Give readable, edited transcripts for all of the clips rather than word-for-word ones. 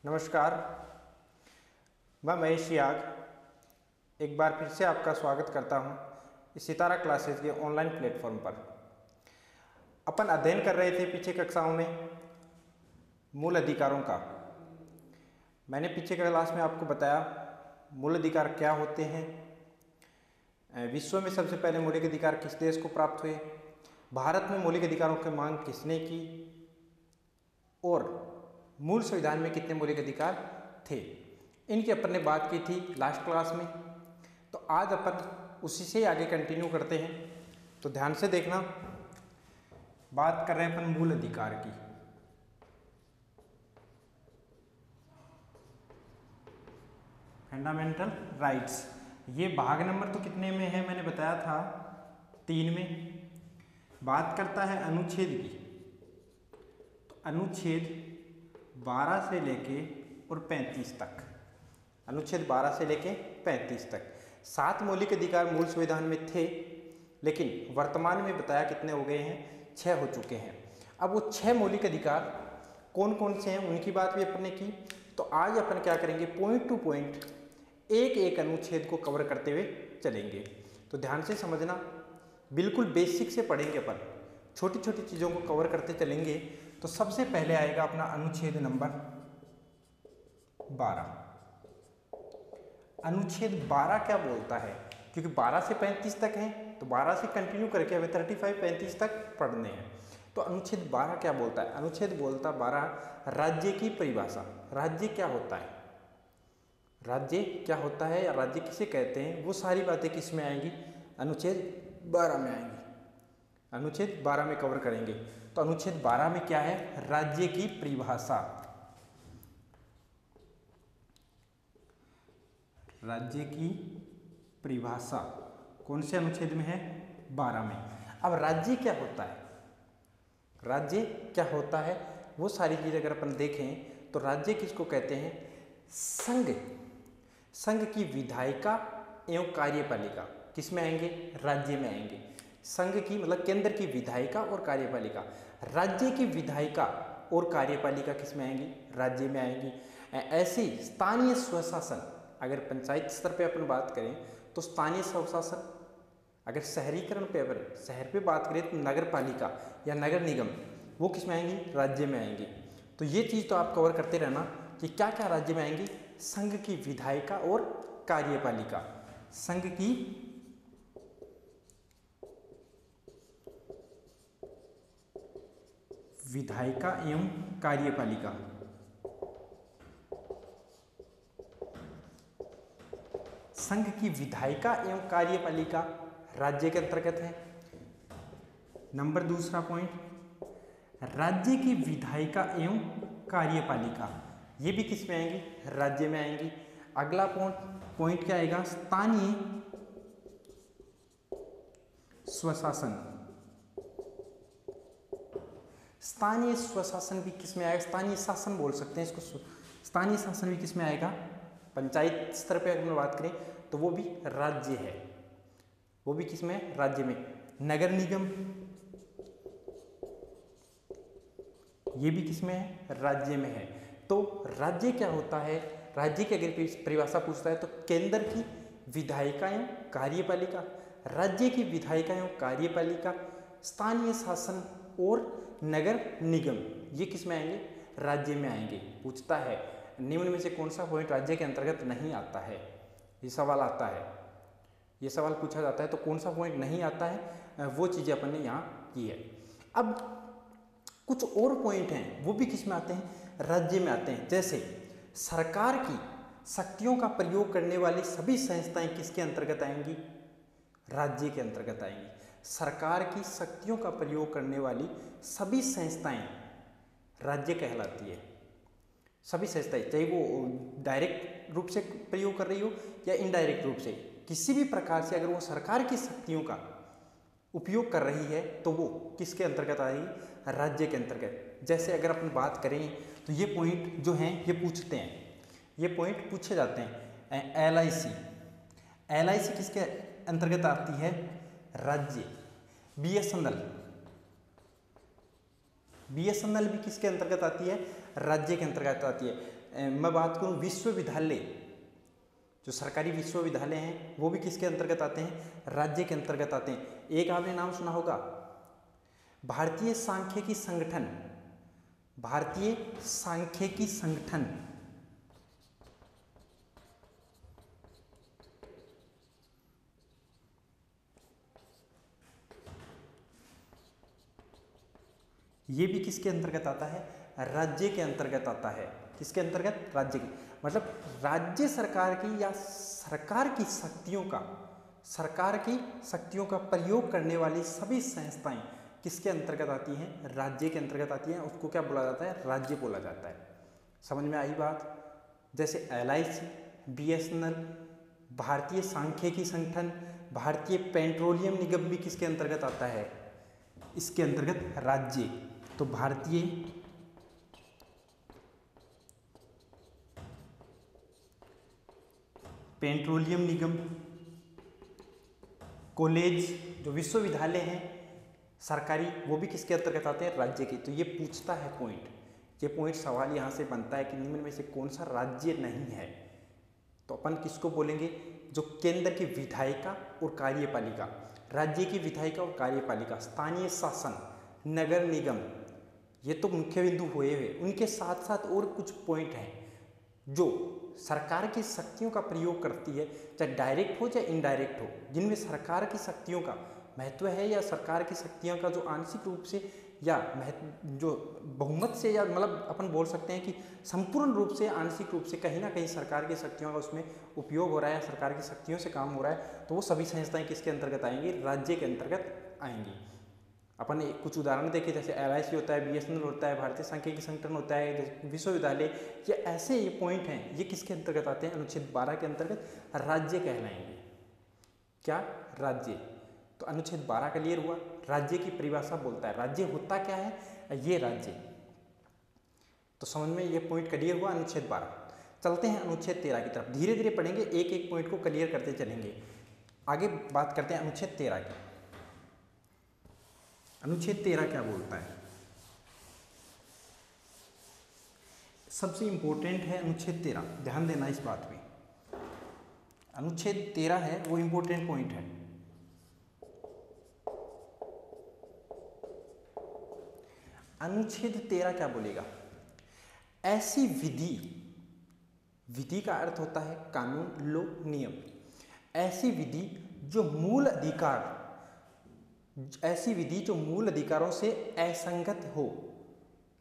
नमस्कार, मैं महेश याग एक बार फिर से आपका स्वागत करता हूं इस सितारा क्लासेस के ऑनलाइन प्लेटफॉर्म पर। अपन अध्ययन कर रहे थे पीछे कक्षाओं में मूल अधिकारों का। मैंने पीछे के क्लास में आपको बताया मूल अधिकार क्या होते हैं, विश्व में सबसे पहले मौलिक अधिकार किस देश को प्राप्त हुए, भारत में मौलिक अधिकारों की मांग किसने की और मूल संविधान में कितने मौलिक अधिकार थे। इनकी अपन ने बात की थी लास्ट क्लास में। तो आज अपन उसी से आगे कंटिन्यू करते हैं। तो ध्यान से देखना, बात कर रहे हैं अपन मूल अधिकार की। फंडामेंटल राइट्स, ये भाग नंबर तो कितने में है मैंने बताया था 3 में। बात करता है अनुच्छेद की, तो अनुच्छेद 12 से लेके और 35 तक, अनुच्छेद 12 से लेके 35 तक 7 मौलिक अधिकार मूल संविधान में थे, लेकिन वर्तमान में बताया कितने हो गए हैं, 6 हो चुके हैं। अब वो 6 मौलिक अधिकार कौन कौन से हैं उनकी बात भी अपन ने की। तो आज अपन क्या करेंगे, पॉइंट टू पॉइंट एक एक अनुच्छेद को कवर करते हुए चलेंगे। तो ध्यान से समझना, बिल्कुल बेसिक से पढ़ेंगे अपन, छोटी छोटी चीज़ों को कवर करते चलेंगे। तो सबसे पहले आएगा अपना अनुच्छेद नंबर 12। अनुच्छेद 12 क्या बोलता है, क्योंकि 12 से 35 तक है तो 12 से कंटिन्यू करके हमें 35 तक पढ़ने हैं। तो अनुच्छेद 12 क्या बोलता है, अनुच्छेद बोलता 12 राज्य की परिभाषा। राज्य क्या होता है, राज्य क्या होता है या राज्य किसे कहते हैं, वो सारी बातें किस में आएंगी, अनुच्छेद 12 में आएंगी। अनुच्छेद 12 में कवर करेंगे। तो अनुच्छेद 12 में क्या है, राज्य की परिभाषा। राज्य की परिभाषा कौन से अनुच्छेद में है, 12 में। अब राज्य क्या होता है, राज्य क्या होता है वो सारी चीज़ अगर अपन देखें तो राज्य किसको कहते हैं, संघ, संघ की विधायिका एवं कार्यपालिका किस में आएंगे, राज्य में आएंगे। संघ की मतलब केंद्र की विधायिका और कार्यपालिका, राज्य की विधायिका और कार्यपालिका किस में आएंगी, राज्य में आएंगी। ऐसी स्थानीय स्वशासन, अगर पंचायत स्तर पे अपन बात करें तो स्थानीय स्वशासन, अगर शहरीकरण पे अपन शहर पे बात करें तो नगर पालिका या नगर निगम, वो किस में आएंगी, राज्य में आएंगी। तो ये चीज़ तो आप कवर करते रहना कि क्या क्या राज्य में आएंगी, संघ की विधायिका और कार्यपालिका, संघ की विधायिका एवं कार्यपालिका, संघ की विधायिका एवं कार्यपालिका राज्य के अंतर्गत है। नंबर दूसरा पॉइंट, राज्य की विधायिका एवं कार्यपालिका ये भी किस में आएंगी, राज्य में आएंगी। अगला पॉइंट क्या आएगा, स्थानीय स्वशासन, स्थानीय स्वशासन भी किस में आएगा, स्थानीय शासन बोल सकते हैं इसको, स्थानीय शासन भी किस में आएगा, पंचायत स्तर पे अगर बात करें तो वो भी राज्य है, वो भी किस में, राज्य में। नगर निगम ये भी किस में है, राज्य में है। तो राज्य क्या होता है, राज्य की अगर परिभाषा पूछता है तो केंद्र की विधायिका एवं कार्यपालिका, राज्य की विधायिका एवं कार्यपालिका, स्थानीय शासन और नगर निगम ये किस में आएंगे, राज्य में आएंगे। पूछता है निम्न में से कौन सा पॉइंट राज्य के अंतर्गत नहीं आता है, ये सवाल आता है, ये सवाल पूछा जाता है। तो कौन सा पॉइंट नहीं आता है, वो चीज़ें अपन ने यहाँ की है। अब कुछ और पॉइंट हैं वो भी किस में आते हैं, राज्य में आते हैं। जैसे सरकार की शक्तियों का प्रयोग करने वाली सभी संस्थाएं किसके अंतर्गत आएंगी, राज्य के अंतर्गत आएंगी। सरकार की शक्तियों का प्रयोग करने वाली सभी संस्थाएं राज्य कहलाती है। सभी संस्थाएं, चाहे वो डायरेक्ट रूप से प्रयोग कर रही हो या इनडायरेक्ट रूप से, किसी भी प्रकार से अगर वो सरकार की शक्तियों का उपयोग कर रही है तो वो किसके अंतर्गत आएगी, राज्य के अंतर्गत। जैसे अगर अपन बात करें तो ये पॉइंट जो हैं ये पूछते हैं, ये पॉइंट पूछे जाते हैं। LIC, LIC किसके अंतर्गत आती है, राज्य। BSNL, BSNL भी किसके अंतर्गत आती है, राज्य के अंतर्गत आती है। मैं बात करूं विश्वविद्यालय, जो सरकारी विश्वविद्यालय हैं वो भी किसके अंतर्गत आते हैं, राज्य के अंतर्गत आते हैं। एक आपने नाम सुना होगा भारतीय सांख्यिकी संगठन, भारतीय सांख्यिकी संगठन, ये भी किसके अंतर्गत आता है, राज्य के अंतर्गत आता है। किसके अंतर्गत, राज्य के, मतलब राज्य सरकार की या सरकार की शक्तियों का प्रयोग करने वाली सभी संस्थाएं किसके अंतर्गत आती हैं, राज्य के अंतर्गत आती हैं। उसको क्या बोला जाता है, राज्य बोला जाता है। समझ में आई बात। जैसे LIC, BSNL, भारतीय सांख्यिकी संगठन, भारतीय पेट्रोलियम निगम भी किसके अंतर्गत आता है, इसके अंतर्गत राज्य। तो भारतीय पेट्रोलियम निगम, कॉलेज जो विश्वविद्यालय हैं सरकारी, वो भी किसके अंतर्गत आते हैं, राज्य के। तो ये पूछता है पॉइंट, ये पॉइंट सवाल यहाँ से बनता है कि निम्न में से कौन सा राज्य नहीं है। तो अपन किसको बोलेंगे, जो केंद्र की विधायिका और कार्यपालिका, राज्य की विधायिका और कार्यपालिका, स्थानीय शासन, नगर निगम, ये तो मुख्य बिंदु हुए। उनके साथ साथ और कुछ पॉइंट हैं जो सरकार की शक्तियों का प्रयोग करती है, चाहे डायरेक्ट हो चाहे इनडायरेक्ट हो, जिनमें सरकार की शक्तियों का महत्व है या सरकार की शक्तियों का जो आंशिक रूप से या जो बहुमत से, या मतलब अपन बोल सकते हैं कि संपूर्ण रूप से, आंशिक रूप से कहीं ना कहीं सरकार की शक्तियों का उसमें उपयोग हो रहा है, सरकार की शक्तियों से काम हो रहा है, तो वो सभी संस्थाएं किसके अंतर्गत आएंगी, राज्य के अंतर्गत आएंगी। अपन कुछ उदाहरण देखें, जैसे LIC होता है, BSNL होता है, भारतीय सांख्यिकी संगठन होता है, जैसे विश्वविद्यालय, ये ऐसे ये पॉइंट हैं, ये किसके अंतर्गत आते हैं, अनुच्छेद 12 के अंतर्गत राज्य कहलाएंगे। क्या, राज्य। तो अनुच्छेद 12 क्लियर हुआ। राज्य की परिभाषा बोलता है, राज्य होता क्या है, ये राज्य। तो समझ में ये पॉइंट क्लियर हुआ अनुच्छेद 12। चलते हैं अनुच्छेद 13 की तरफ, धीरे धीरे पढ़ेंगे, एक एक पॉइंट को क्लियर करते चलेंगे। आगे बात करते हैं अनुच्छेद 13 की। अनुच्छेद 13 क्या बोलता है, सबसे इंपॉर्टेंट है अनुच्छेद 13, ध्यान देना इस बात पे। अनुच्छेद 13 है वो इंपॉर्टेंट पॉइंट है। अनुच्छेद 13 क्या बोलेगा, ऐसी विधि, विधि का अर्थ होता है कानून, लो, नियम, ऐसी विधि जो मूल अधिकार, ऐसी विधि जो मूल अधिकारों से असंगत हो,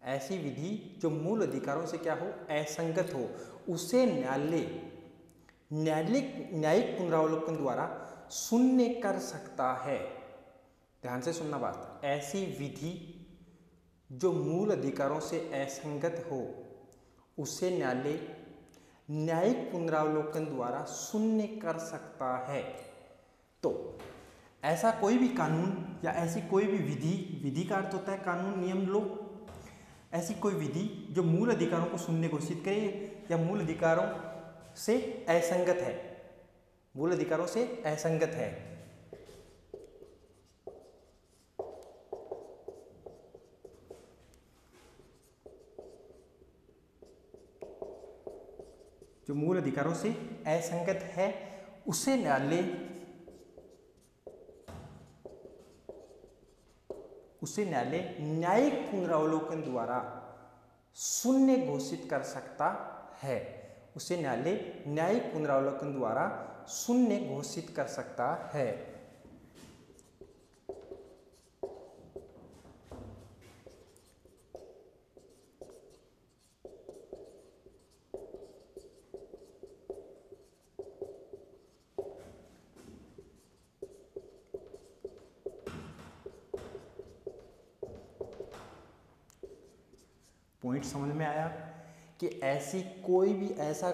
ऐसी विधि जो मूल अधिकारों से क्या हो, असंगत हो, उसे न्यायिक पुनरावलोकन द्वारा शून्य कर सकता है। ध्यान से सुनना बात, ऐसी विधि जो मूल अधिकारों से असंगत हो उसे न्यायिक पुनरावलोकन द्वारा शून्य कर सकता है। तो ऐसा कोई भी कानून या ऐसी कोई भी विधि, विधि का अर्थ होता है कानून, नियम, लो, ऐसी कोई विधि जो मूल अधिकारों को शून्य घोषित करे या मूल अधिकारों से असंगत है, मूल अधिकारों से असंगत है, जो मूल अधिकारों से असंगत है, उसे न्यायालय न्यायिक पुनरावलोकन द्वारा शून्य घोषित कर सकता है। उसे न्यायालय न्यायिक पुनरावलोकन द्वारा शून्य घोषित कर सकता है। पॉइंट समझ में आया कि ऐसा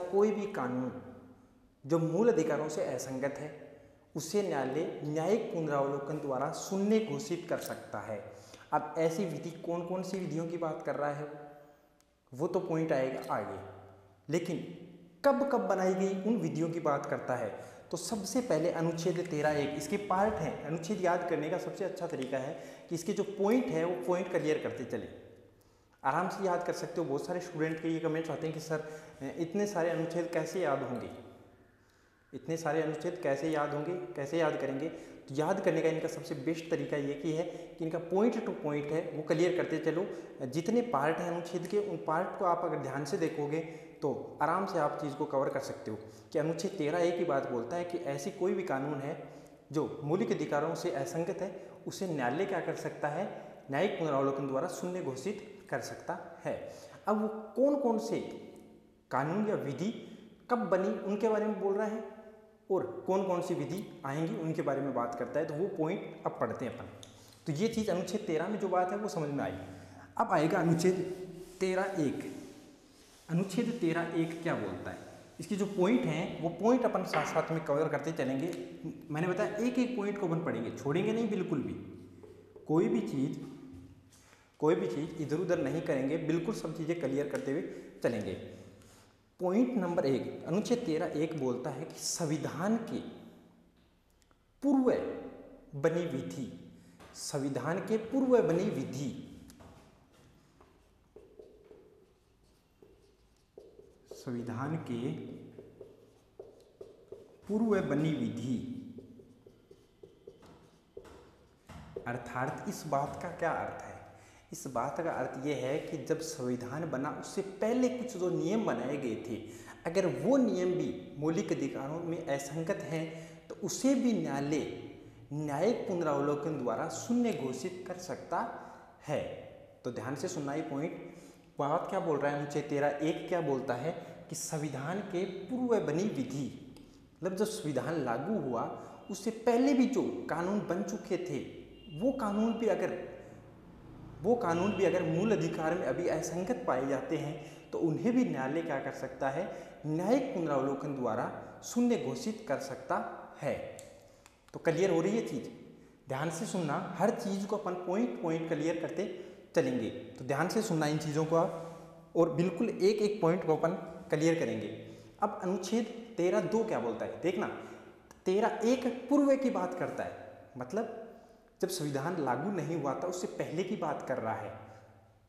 कोई भी कानून जो मूल अधिकारों से असंगत है उसे न्यायालय न्यायिक पुनरावलोकन द्वारा शून्य घोषित कर सकता है। अब ऐसी विधि कौन कौन सी विधियों की बात कर रहा है वो तो पॉइंट आएगा आगे, लेकिन कब कब बनाई गई उन विधियों की बात करता है। तो सबसे पहले अनुच्छेद 13(1) इसके पार्ट हैं। अनुच्छेद याद करने का सबसे अच्छा तरीका है कि इसके जो पॉइंट है वो पॉइंट क्लियर करते चले। आराम से याद कर सकते हो। बहुत सारे स्टूडेंट के ये कमेंट्स आते हैं कि सर इतने सारे अनुच्छेद कैसे याद होंगे, इतने सारे अनुच्छेद कैसे याद होंगे, कैसे याद करेंगे। तो याद करने का इनका सबसे बेस्ट तरीका ये कि है कि इनका पॉइंट टू पॉइंट है वो क्लियर करते चलो। जितने पार्ट हैं अनुच्छेद के, उन पार्ट को आप अगर ध्यान से देखोगे तो आराम से आप चीज़ को कवर कर सकते हो। कि अनुच्छेद 13 एक ही बात बोलता है कि ऐसी कोई भी कानून है जो मौलिक अधिकारों से असंगत है, उसे न्यायालय क्या कर सकता है, न्यायिक पुनरावलोकन द्वारा शून्य घोषित कर सकता है। अब वो कौन कौन से कानून या विधि कब बनी उनके बारे में बोल रहा है, और कौन कौन सी विधि आएंगी उनके बारे में बात करता है। तो वो पॉइंट अब पढ़ते हैं अपन। तो ये चीज़ अनुच्छेद 13 में जो बात है वो समझ में आई। अब आएगा अनुच्छेद 13(1). अनुच्छेद 13(1) क्या बोलता है, इसके जो पॉइंट हैं वो पॉइंट अपन साथ साथ में कवर करते चलेंगे। मैंने बताया एक एक पॉइंट को अपन पढ़ेंगे, छोड़ेंगे नहीं बिल्कुल भी। कोई भी चीज़ इधर उधर नहीं करेंगे, बिल्कुल सब चीज़ें क्लियर करते हुए चलेंगे। पॉइंट नंबर 1, अनुच्छेद 13(1) बोलता है कि संविधान के पूर्व बनी विधि, संविधान के पूर्व बनी विधि, संविधान के पूर्व बनी विधि, अर्थात इस बात का क्या अर्थ है, इस बात का अर्थ यह है कि जब संविधान बना उससे पहले कुछ जो नियम बनाए गए थे, अगर वो नियम भी मौलिक अधिकारों में असंगत हैं तो उसे भी न्यायालय न्यायिक पुनरावलोकन द्वारा शून्य घोषित कर सकता है। तो ध्यान से सुनना, ये पॉइंट बात क्या बोल रहा है, अनुच्छेद 13(1) क्या बोलता है कि संविधान के पूर्व बनी विधि, मतलब जब संविधान लागू हुआ उससे पहले भी जो कानून बन चुके थे वो कानून भी अगर मूल अधिकार में अभी असंगत पाए जाते हैं तो उन्हें भी न्यायालय क्या कर सकता है, न्यायिक पुनरावलोकन द्वारा शून्य घोषित कर सकता है। तो क्लियर हो रही है चीज़, ध्यान से सुनना, हर चीज़ को अपन पॉइंट पॉइंट क्लियर करते चलेंगे। तो ध्यान से सुनना इन चीज़ों को आप, और बिल्कुल एक एक पॉइंट को अपन क्लियर करेंगे। अब अनुच्छेद 13(2) क्या बोलता है, देखना 13(1) पूर्व की बात करता है, मतलब जब संविधान लागू नहीं हुआ था उससे पहले की बात कर रहा है।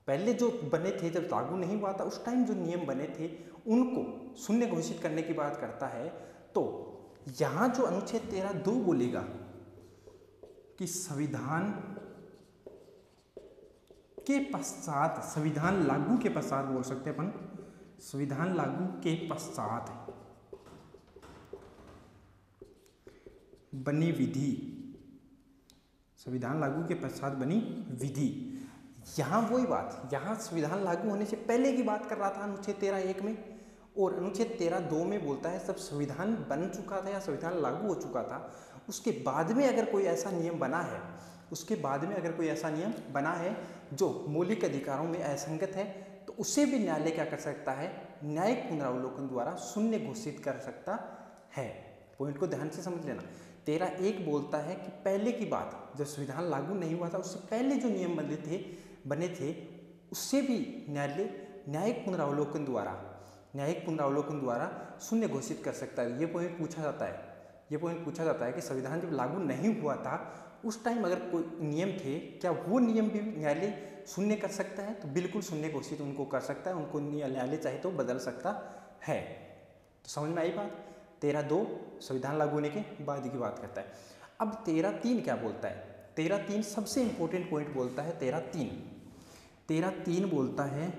पहले जो बने थे, जब लागू नहीं हुआ था उस टाइम जो नियम बने थे उनको शून्य घोषित करने की बात करता है। तो यहाँ जो अनुच्छेद 13(2) बोलेगा कि संविधान के पश्चात, संविधान लागू के पश्चात बोल सकते हैं अपन, संविधान लागू के पश्चात बनी विधि, संविधान लागू के पश्चात बनी विधि, यहाँ वही बात, यहाँ संविधान लागू होने से पहले की बात कर रहा था अनुच्छेद 13(1) में, और अनुच्छेद 13(2) में बोलता है जब संविधान बन चुका था या संविधान लागू हो चुका था उसके बाद में अगर कोई ऐसा नियम बना है, उसके बाद में अगर कोई ऐसा नियम बना है जो मौलिक अधिकारों में असंगत है तो उसे भी न्यायालय क्या कर सकता है, न्यायिक पुनरावलोकन द्वारा शून्य घोषित कर सकता है। पॉइंट को ध्यान से समझ लेना। 13(1) बोलता है कि पहले की बात, जब संविधान लागू नहीं हुआ था उससे पहले जो नियम बने थे उससे भी न्यायालय न्यायिक पुनरावलोकन द्वारा शून्य घोषित कर सकता है। ये पॉइंट पूछा जाता है कि संविधान जब लागू नहीं हुआ था उस टाइम अगर कोई नियम थे, क्या वो नियम भी न्यायालय शून्य कर सकता है? तो बिल्कुल शून्य घोषित उनको कर सकता है, उनको न्यायालय चाहे तो बदल सकता है। तो समझ में आई बात। 13(2) संविधान लागू होने के बाद की बात करता है। अब 13(3) क्या बोलता है, 13(3) सबसे इंपॉर्टेंट पॉइंट बोलता है। 13(3) बोलता है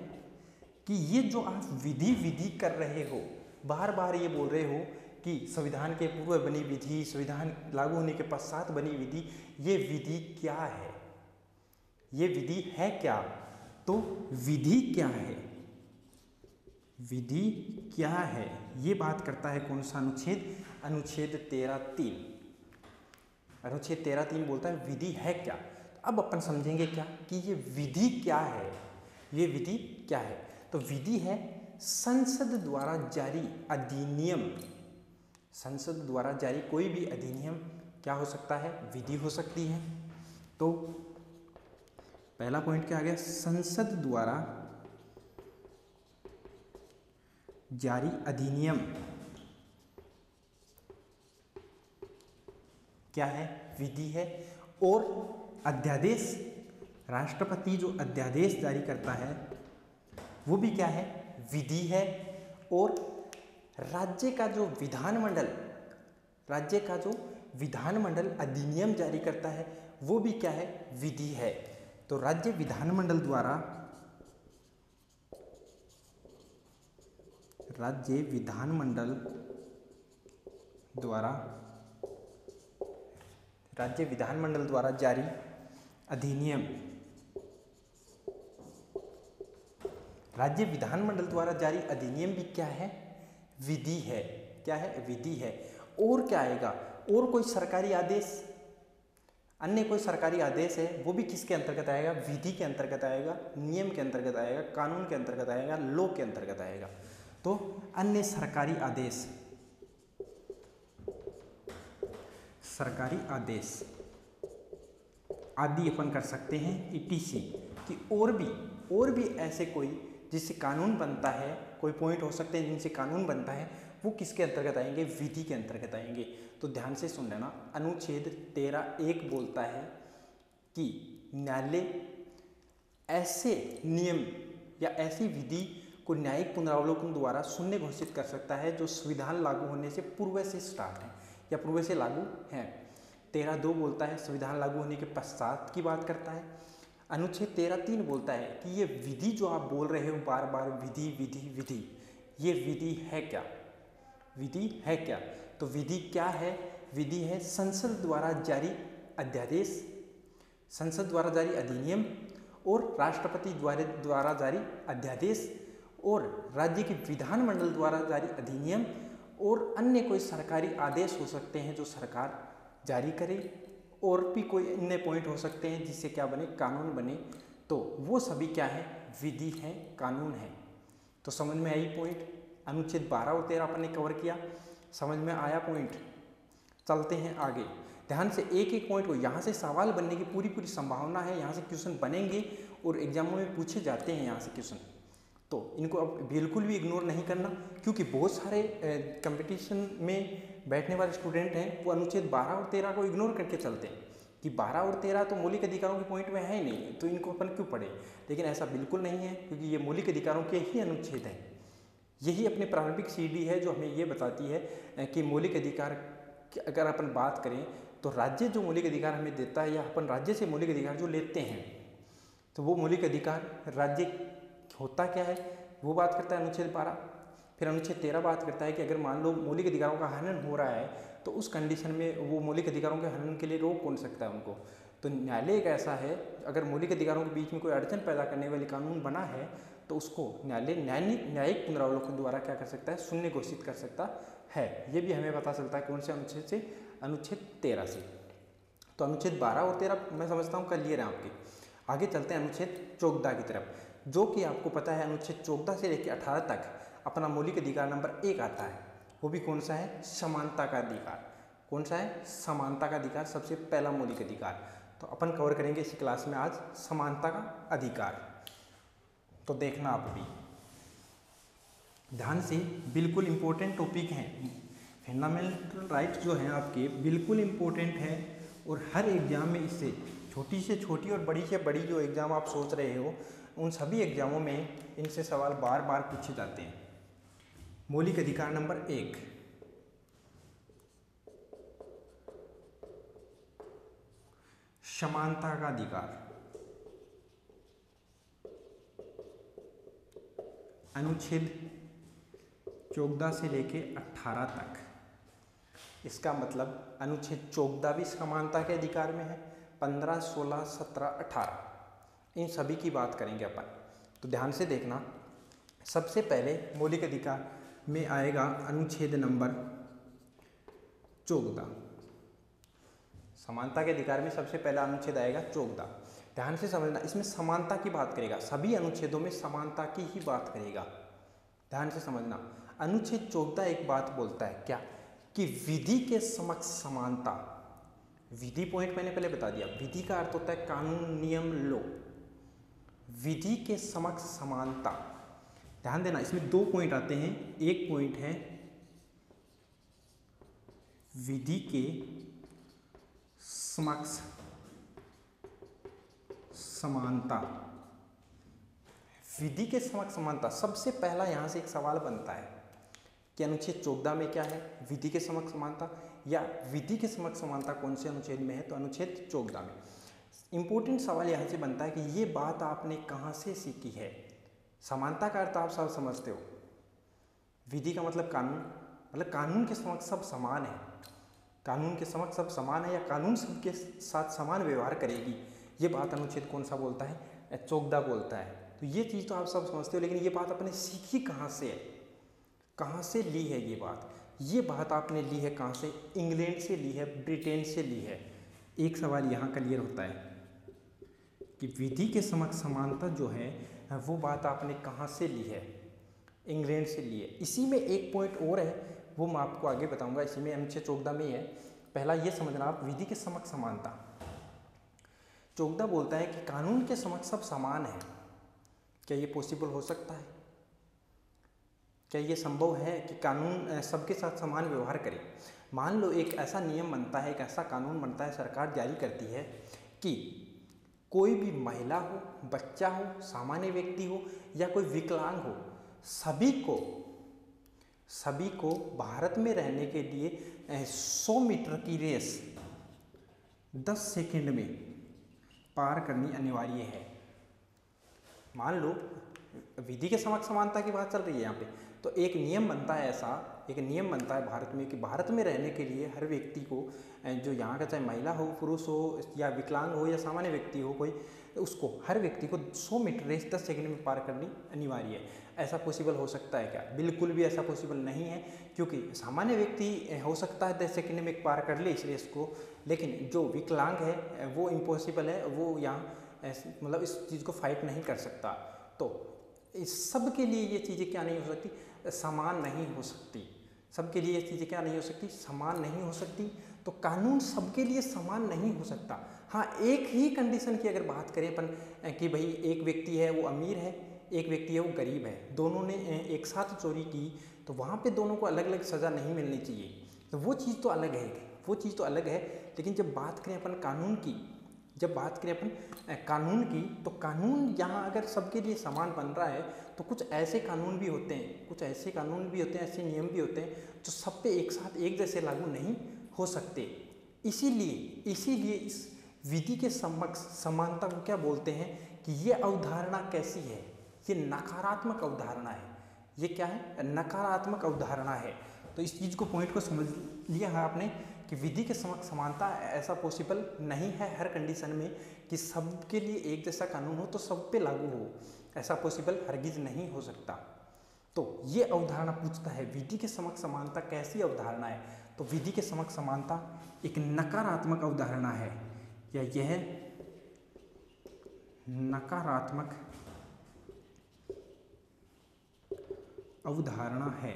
कि ये जो आप विधि कर रहे हो, बार बार ये बोल रहे हो कि संविधान के पूर्व बनी विधि, संविधान लागू होने के पश्चात बनी विधि, ये विधि क्या है, ये विधि है क्या? तो विधि क्या है, विधि क्या है, ये बात करता है कौन सा अनुच्छेद, अनुच्छेद 13(3). अनुच्छेद 13(3) बोलता है विधि है क्या। अब अपन समझेंगे क्या कि ये विधि क्या है, ये विधि क्या है। तो विधि है संसद द्वारा जारी अधिनियम, संसद द्वारा जारी कोई भी अधिनियम क्या हो सकता है, विधि हो सकती है। तो पहला पॉइंट क्या आ गया, संसद द्वारा जारी अधिनियम क्या है, विधि है। और अध्यादेश, राष्ट्रपति जो अध्यादेश जारी करता है वो भी क्या है, विधि है। और राज्य का जो विधानमंडल अधिनियम जारी करता है वो भी क्या है, विधि है। तो राज्य विधानमंडल द्वारा जारी अधिनियम, राज्य विधानमंडल द्वारा जारी अधिनियम भी क्या है, विधि है। क्या है, विधि है। और क्या आएगा, और कोई सरकारी आदेश, अन्य कोई सरकारी आदेश है वो भी किसके अंतर्गत आएगा, विधि के अंतर्गत आएगा, नियम के अंतर्गत आएगा, कानून के अंतर्गत आएगा, लॉ के अंतर्गत आएगा। तो अन्य सरकारी आदेश आदि अपन कर सकते हैं ETC कि और भी ऐसे कोई जिससे कानून बनता है, कोई पॉइंट हो सकते हैं जिनसे कानून बनता है, वो किसके अंतर्गत आएंगे, विधि के अंतर्गत आएंगे। तो ध्यान से सुन लेना, अनुच्छेद 13(1) बोलता है कि न्यायालय ऐसे नियम या ऐसी विधि को न्यायिक पुनरावलोकन द्वारा शून्य घोषित कर सकता है जो संविधान लागू होने से पूर्व से स्टार्ट है या पूर्व से लागू है। 13(2) बोलता है संविधान लागू होने के पश्चात की बात करता है। अनुच्छेद 13(3) बोलता है कि ये विधि जो आप बोल रहे हो बार बार, विधि विधि विधि, ये विधि है क्या, विधि है क्या। तो विधि क्या है, विधि है संसद द्वारा जारी अध्यादेश, संसद द्वारा जारी अधिनियम और राष्ट्रपति द्वारा जारी अध्यादेश और राज्य के विधानमंडल द्वारा जारी अधिनियम और अन्य कोई सरकारी आदेश हो सकते हैं जो सरकार जारी करे, और भी कोई अन्य पॉइंट हो सकते हैं जिससे क्या बने, कानून बने। तो वो सभी क्या है, विधि है, कानून है। तो समझ में आई पॉइंट। अनुच्छेद 12 और 13 अपन ने कवर किया, समझ में आया पॉइंट। चलते हैं आगे, ध्यान से एक एक पॉइंट को, यहाँ से सवाल बनने की पूरी संभावना है, यहाँ से क्वेश्चन बनेंगे और एग्जामों में पूछे जाते हैं यहाँ से क्वेश्चन। तो इनको अब बिल्कुल भी इग्नोर नहीं करना, क्योंकि बहुत सारे कंपटीशन में बैठने वाले स्टूडेंट हैं वो अनुच्छेद 12 और 13 को इग्नोर करके चलते हैं कि 12 और 13 तो मौलिक अधिकारों के पॉइंट में है ही नहीं, तो इनको अपन क्यों पढ़े। लेकिन ऐसा बिल्कुल नहीं है, क्योंकि ये मौलिक अधिकारों के ही अनुच्छेद हैं। यही अपने प्रारंभिक CD है जो हमें ये बताती है कि मौलिक अधिकार की अगर अपन बात करें तो राज्य जो मौलिक अधिकार हमें देता है या अपन राज्य से मौलिक अधिकार जो लेते हैं, तो वो मौलिक अधिकार राज्य होता क्या है वो बात करता है अनुच्छेद 12। फिर अनुच्छेद 13 बात करता है कि अगर मान लो मौलिक अधिकारों का हनन हो रहा है तो उस कंडीशन में वो मौलिक अधिकारों के हनन के लिए रोक कौन सकता है उनको। तो न्यायालय एक ऐसा है, अगर मौलिक अधिकारों के बीच में कोई अड़चन पैदा करने वाली कानून बना है तो उसको न्यायालय न्यायिक पुनरावलोकन द्वारा क्या कर सकता है, शून्य घोषित कर सकता है। ये भी हमें पता चलता है कौन से अनुच्छेद से, अनुच्छेद 13 से। तो अनुच्छेद 12 और 13 मैं समझता हूँ क्लियर है आपके। आगे चलते हैं अनुच्छेद 14 की तरफ, जो कि आपको पता है अनुच्छेद 14 से लेकर 18 तक अपना मौलिक अधिकार नंबर 1 आता है। वो भी कौन सा है, समानता का अधिकार। कौन सा है, समानता का अधिकार, सबसे पहला मौलिक अधिकार। तो अपन कवर करेंगे इसी क्लास में आज समानता का अधिकार। तो देखना आप भी ध्यान से, बिल्कुल इम्पोर्टेंट टॉपिक हैं। फंडामेंटल राइट्स जो हैं आपके बिल्कुल इम्पोर्टेंट है और हर एग्जाम में इससे छोटी से छोटी और बड़ी से बड़ी जो एग्ज़ाम आप सोच रहे हो उन सभी एग्जामों में इनसे सवाल बार बार पूछे जाते हैं। मौलिक अधिकार नंबर 1, समानता का अधिकार। अनुच्छेद 14 से लेके 18 तक, इसका मतलब अनुच्छेद 14 भी समानता के अधिकार में है, 15, 16, 17, 18 इन सभी की बात करेंगे अपन। तो ध्यान से देखना, सबसे पहले मौलिक अधिकार में आएगा अनुच्छेद नंबर 14। समानता के अधिकार में सबसे पहला अनुच्छेद आएगा 14। ध्यान से समझना, इसमें समानता की बात करेगा, सभी अनुच्छेदों में समानता की ही बात करेगा। ध्यान से समझना, अनुच्छेद 14 एक बात बोलता है क्या, कि विधि के समक्ष समानता। विधि पॉइंट मैंने पहले बता दिया, विधि का अर्थ होता है कानून, नियम, लॉ। विधि के समक्ष समानता, ध्यान देना, इसमें 2 पॉइंट आते हैं। एक पॉइंट है विधि के समक्ष समानता, विधि के समक्ष समानता, सबसे पहला यहाँ से एक सवाल बनता है कि अनुच्छेद 14 में क्या है, विधि के समक्ष समानता, या विधि के समक्ष समानता कौन से अनुच्छेद में है, तो अनुच्छेद 14 में। इंपॉर्टेंट सवाल यहाँ से बनता है कि ये बात आपने कहाँ से सीखी है। समानता का अर्थ आप सब समझते हो, विधि का मतलब कानून, मतलब कानून के समक्ष सब समान है, कानून के समक्ष सब समान है, या कानून सबके साथ समान व्यवहार करेगी, ये बात अनुच्छेद कौन सा बोलता है, 14 बोलता है। तो ये चीज़ तो आप सब समझते हो, लेकिन ये बात आपने सीखी कहाँ से है, कहाँ से ली है ये बात आपने ली है कहाँ से, इंग्लैंड से ली है, ब्रिटेन से ली है। एक सवाल यहाँ क्लियर होता है कि विधि के समक्ष समानता जो है वो बात आपने कहाँ से ली है, इंग्लैंड से ली है। इसी में एक पॉइंट और है, वो मैं आपको आगे बताऊंगा, इसी में अनुच्छेद 14 में ही है। पहला ये समझना आप, विधि के समक्ष समानता, 14 बोलता है कि कानून के समक्ष सब समान है। क्या ये पॉसिबल हो सकता है? क्या ये संभव है कि कानून सबके साथ समान व्यवहार करे? मान लो एक ऐसा नियम बनता है, एक ऐसा कानून बनता है, सरकार जारी करती है कि कोई भी महिला हो, बच्चा हो, सामान्य व्यक्ति हो या कोई विकलांग हो, सभी को भारत में रहने के लिए 100 मीटर की रेस 10 सेकंड में पार करनी अनिवार्य है। मान लो विधि के समक्ष समानता की बात चल रही है यहाँ पे, तो एक नियम बनता है, ऐसा एक नियम बनता है भारत में कि भारत में रहने के लिए हर व्यक्ति को, जो यहाँ का चाहे महिला हो, पुरुष हो या विकलांग हो या सामान्य व्यक्ति हो कोई, उसको हर व्यक्ति को 100 मीटर रेस 10 सेकंड में पार करनी अनिवार्य है। ऐसा पॉसिबल हो सकता है क्या? बिल्कुल भी ऐसा पॉसिबल नहीं है, क्योंकि सामान्य व्यक्ति हो सकता है 10 सेकंड में पार कर ले इस रेस को, लेकिन जो विकलांग है वो इम्पॉसिबल है, वो यहाँ मतलब इस चीज़ को फाइट नहीं कर सकता। तो इस सब के लिए ये चीज़ें क्या नहीं हो सकती, समान नहीं हो सकती। सबके लिए ये चीज़ें क्या नहीं हो सकती, समान नहीं हो सकती। तो कानून सबके लिए समान नहीं हो सकता। हाँ, एक ही कंडीशन की अगर बात करें अपन कि भाई एक व्यक्ति है वो अमीर है, एक व्यक्ति है वो गरीब है, दोनों ने एक साथ चोरी की, तो वहाँ पे दोनों को अलग अलग सज़ा नहीं मिलनी चाहिए। तो वो चीज़ तो अलग है, वो चीज़ तो अलग है। लेकिन जब बात करें अपन कानून की, तो कानून यहाँ अगर सबके लिए समान बन रहा है, तो कुछ ऐसे कानून भी होते हैं, ऐसे नियम भी होते हैं जो सब पे एक साथ एक जैसे लागू नहीं हो सकते। इसीलिए इस विधि के समक्ष समानता को क्या बोलते हैं कि ये अवधारणा कैसी है, ये नकारात्मक अवधारणा है। ये क्या है? नकारात्मक अवधारणा है। तो इस चीज़ को, पॉइंट को समझ लिया है आपने कि विधि के समक्ष समानता ऐसा पॉसिबल नहीं है हर कंडीशन में कि सबके लिए एक जैसा कानून हो तो सब पे लागू हो, ऐसा पॉसिबल हरगिज नहीं हो सकता। तो ये अवधारणा पूछता है विधि के समक्ष समानता कैसी अवधारणा है। तो विधि के समक्ष समानता एक नकारात्मक अवधारणा है, या यह नकारात्मक अवधारणा है।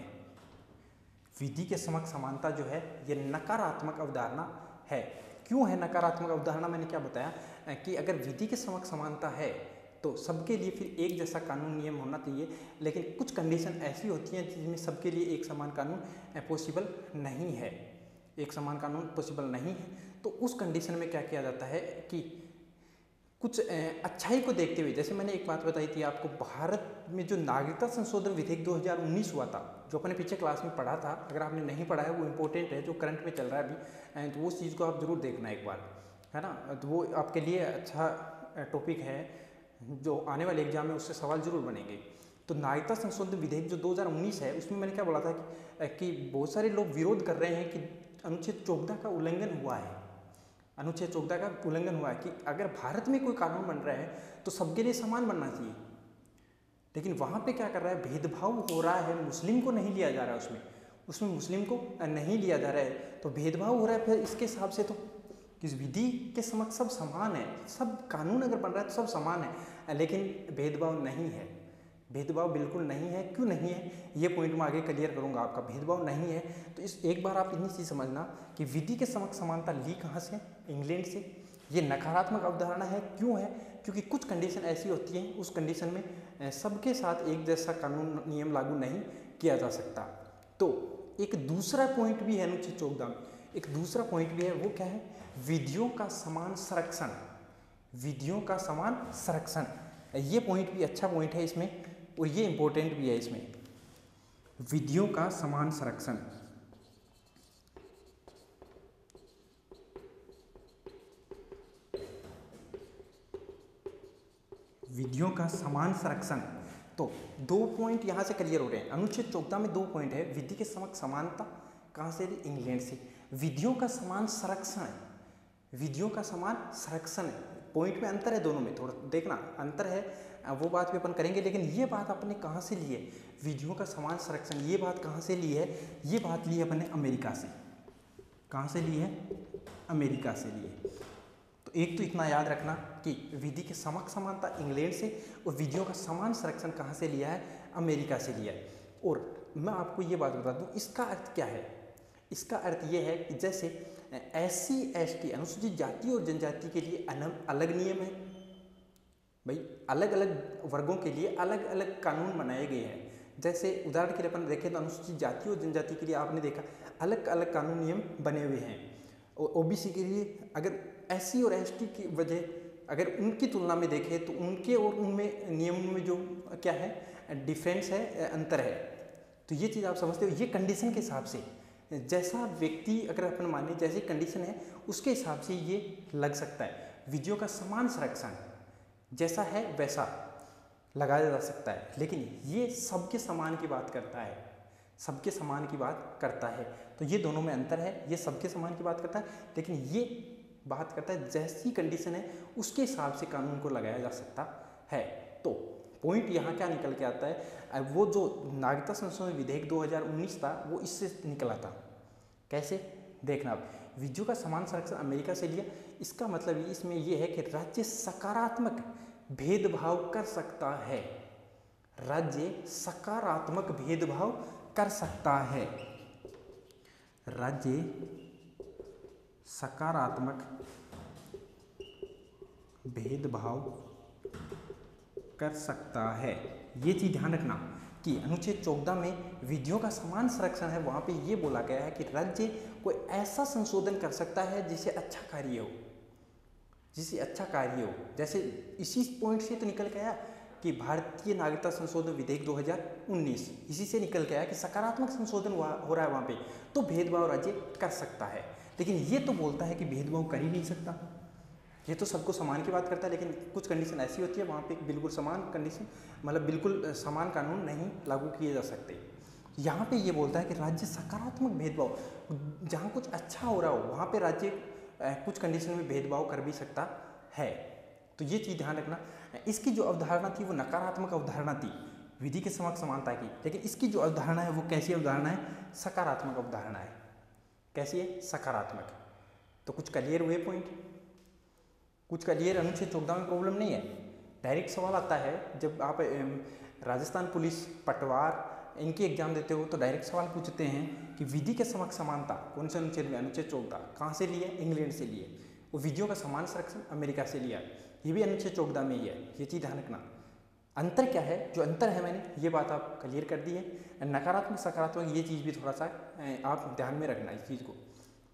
विधि के समक्ष समानता जो है ये नकारात्मक अवधारणा है। क्यों है नकारात्मक अवधारणा? मैंने क्या बताया कि अगर विधि के समक्ष समानता है तो सबके लिए फिर एक जैसा कानून नियम होना चाहिए, लेकिन कुछ कंडीशन ऐसी होती हैं जिसमें सबके लिए एक समान कानून पॉसिबल नहीं है, एक समान कानून पॉसिबल नहीं है। तो उस कंडीशन में क्या किया जाता है कि कुछ अच्छाई को देखते हुए, जैसे मैंने एक बात बताई थी आपको, भारत में जो नागरिकता संशोधन विधेयक 2019 हुआ था, जो अपने पीछे क्लास में पढ़ा था, अगर आपने नहीं पढ़ा है वो इम्पोर्टेंट है, जो करंट में चल रहा है अभी, तो वो चीज़ को आप जरूर देखना एक बार, है ना। तो वो आपके लिए अच्छा टॉपिक है, जो आने वाले एग्जाम में उससे सवाल जरूर बनेंगे। तो नागरिकता संशोधन विधेयक जो 2019 है, उसमें मैंने क्या बोला था कि बहुत सारे लोग विरोध कर रहे हैं कि अनुच्छेद 14 का उल्लंघन हुआ है, अनुच्छेद 14 का उल्लंघन हुआ है कि अगर भारत में कोई कानून बन रहा है तो सबके लिए समान बनना चाहिए, लेकिन वहाँ पे क्या कर रहा है, भेदभाव हो रहा है, मुस्लिम को नहीं लिया जा रहा है, उसमें मुस्लिम को नहीं लिया जा रहा है, तो भेदभाव हो रहा है। फिर इसके हिसाब से तो इस विधि के समक्ष सब समान है, सब कानून अगर बन रहा है तो सब समान है, लेकिन भेदभाव नहीं है, भेदभाव बिल्कुल नहीं है। क्यों नहीं है ये पॉइंट मैं आगे क्लियर करूंगा आपका, भेदभाव नहीं है। तो इस एक बार आप इतनी चीज़ समझना कि विधि के समक्ष समानता ली कहाँ से, इंग्लैंड से। ये नकारात्मक अवधारणा है, क्यों है? क्योंकि कुछ कंडीशन ऐसी होती हैं, उस कंडीशन में सबके साथ एक जैसा कानून नियम लागू नहीं किया जा सकता। तो एक दूसरा पॉइंट भी है अनुच्छेद 14 में, एक दूसरा पॉइंट भी है, वो क्या है? विधियों का समान संरक्षण, विधियों का समान संरक्षण। ये पॉइंट भी अच्छा पॉइंट है इसमें, और ये इंपॉर्टेंट भी है इसमें। विधियों का समान संरक्षण, विधियों का समान संरक्षण। तो 2 पॉइंट यहाँ से क्लियर हो रहे हैं। अनुच्छेद 14 में 2 पॉइंट है, विधि के समक्ष समानता कहाँ से? इंग्लैंड से। विधियों का समान संरक्षण, विधियों का समान संरक्षण, पॉइंट में अंतर है दोनों में, थोड़ा देखना अंतर है, वो बात भी अपन करेंगे। लेकिन ये बात अपने कहाँ से ली है? विधियों का समान संरक्षण, ये बात कहाँ से ली है? ये बात ली है अपने अमेरिका से। कहाँ से ली है? अमेरिका से ली है। तो एक तो इतना याद रखना कि विधि के समक्ष समानता इंग्लैंड से, और विधियों का समान संरक्षण कहाँ से लिया है? अमेरिका से लिया है। और मैं आपको ये बात बता दूं, इसका अर्थ क्या है? इसका अर्थ ये है कि जैसे SC ST अनुसूचित जाति और जनजाति के लिए अलग नियम है भाई, अलग अलग वर्गों के लिए अलग अलग कानून बनाए गए हैं। जैसे उदाहरण के लिए अपन देखें तो अनुसूचित जाति और जनजाति के लिए आपने देखा अलग अलग कानून नियम बने हुए हैं, और OBC के लिए अगर SC और ST की वजह अगर उनकी तुलना में देखें तो उनके और उनमें नियमों में जो क्या है डिफरेंस है, अंतर है। तो ये चीज़ आप समझते हो, ये कंडीशन के हिसाब से जैसा व्यक्ति अगर अपन माने जैसी कंडीशन है उसके हिसाब से ये लग सकता है। विधियों का समान संरक्षण जैसा है वैसा लगाया जा सकता है, लेकिन ये सबके समान की बात करता है, सबके समान की बात करता है। तो ये दोनों में अंतर है, ये सबके समान की बात करता है, लेकिन ये बात करता है जैसी कंडीशन है उसके हिसाब से कानून को लगाया जा सकता है। तो पॉइंट यहाँ क्या निकल के आता है? वो जो नागरिकता संशोधन विधेयक 2019 था वो इससे निकला था। कैसे? देखना, अब विधियों का समान संरक्षण अमेरिका से लिया, इसका मतलब इसमें यह है कि राज्य सकारात्मक भेदभाव कर सकता है, राज्य सकारात्मक भेदभाव कर सकता है, राज्य सकारात्मक भेदभाव कर सकता है। ये चीज ध्यान रखना कि अनुच्छेद 14 में विधियों का समान संरक्षण है, वहां पे ये बोला गया है कि राज्य कोई ऐसा संशोधन कर सकता है जिसे अच्छा कार्य हो, जिसे अच्छा कार्य हो। जैसे इसी पॉइंट से तो निकल के आया कि भारतीय नागरिकता संशोधन विधेयक 2019 इसी से निकल के आया कि सकारात्मक संशोधन हो रहा है वहाँ पे, तो भेदभाव राज्य कर सकता है। लेकिन ये तो बोलता है कि भेदभाव कर ही नहीं सकता, ये तो सबको समान की बात करता है, लेकिन कुछ कंडीशन ऐसी होती है वहाँ पे बिल्कुल समान कंडीशन, मतलब बिल्कुल समान कानून नहीं लागू किए जा सकते। यहाँ पे ये बोलता है कि राज्य सकारात्मक भेदभाव, जहाँ कुछ अच्छा हो रहा हो वहाँ पे राज्य कुछ कंडीशन में भेदभाव कर भी सकता है। तो ये चीज़ ध्यान रखना। इसकी जो अवधारणा थी वो नकारात्मक अवधारणा थी विधि के समक्ष समानता की, लेकिन इसकी जो अवधारणा है वो कैसी अवधारणा है? सकारात्मक अवधारणा है। कैसी है? सकारात्मक। तो कुछ क्लियर हुए पॉइंट? कुछ क्लियर? अनुच्छेद 14 में प्रॉब्लम नहीं है। डायरेक्ट सवाल आता है जब आप राजस्थान पुलिस, पटवार इनकी एग्जाम देते हो तो डायरेक्ट सवाल पूछते हैं कि विधि के समक्ष समानता कौन से अनुच्छेद में? अनुच्छेद 14। कहाँ से लिए? इंग्लैंड से लिए। वो विधियों का समान संरक्षण अमेरिका से लिया, ये भी अनुच्छेद 14 में ही है। ये चीज़ ध्यान रखना। अंतर क्या है? जो अंतर है मैंने ये बात आप क्लियर कर दी है। नकारात्मक सकारात्मक ये चीज़ भी थोड़ा सा आप ध्यान में रखना इस चीज़ को।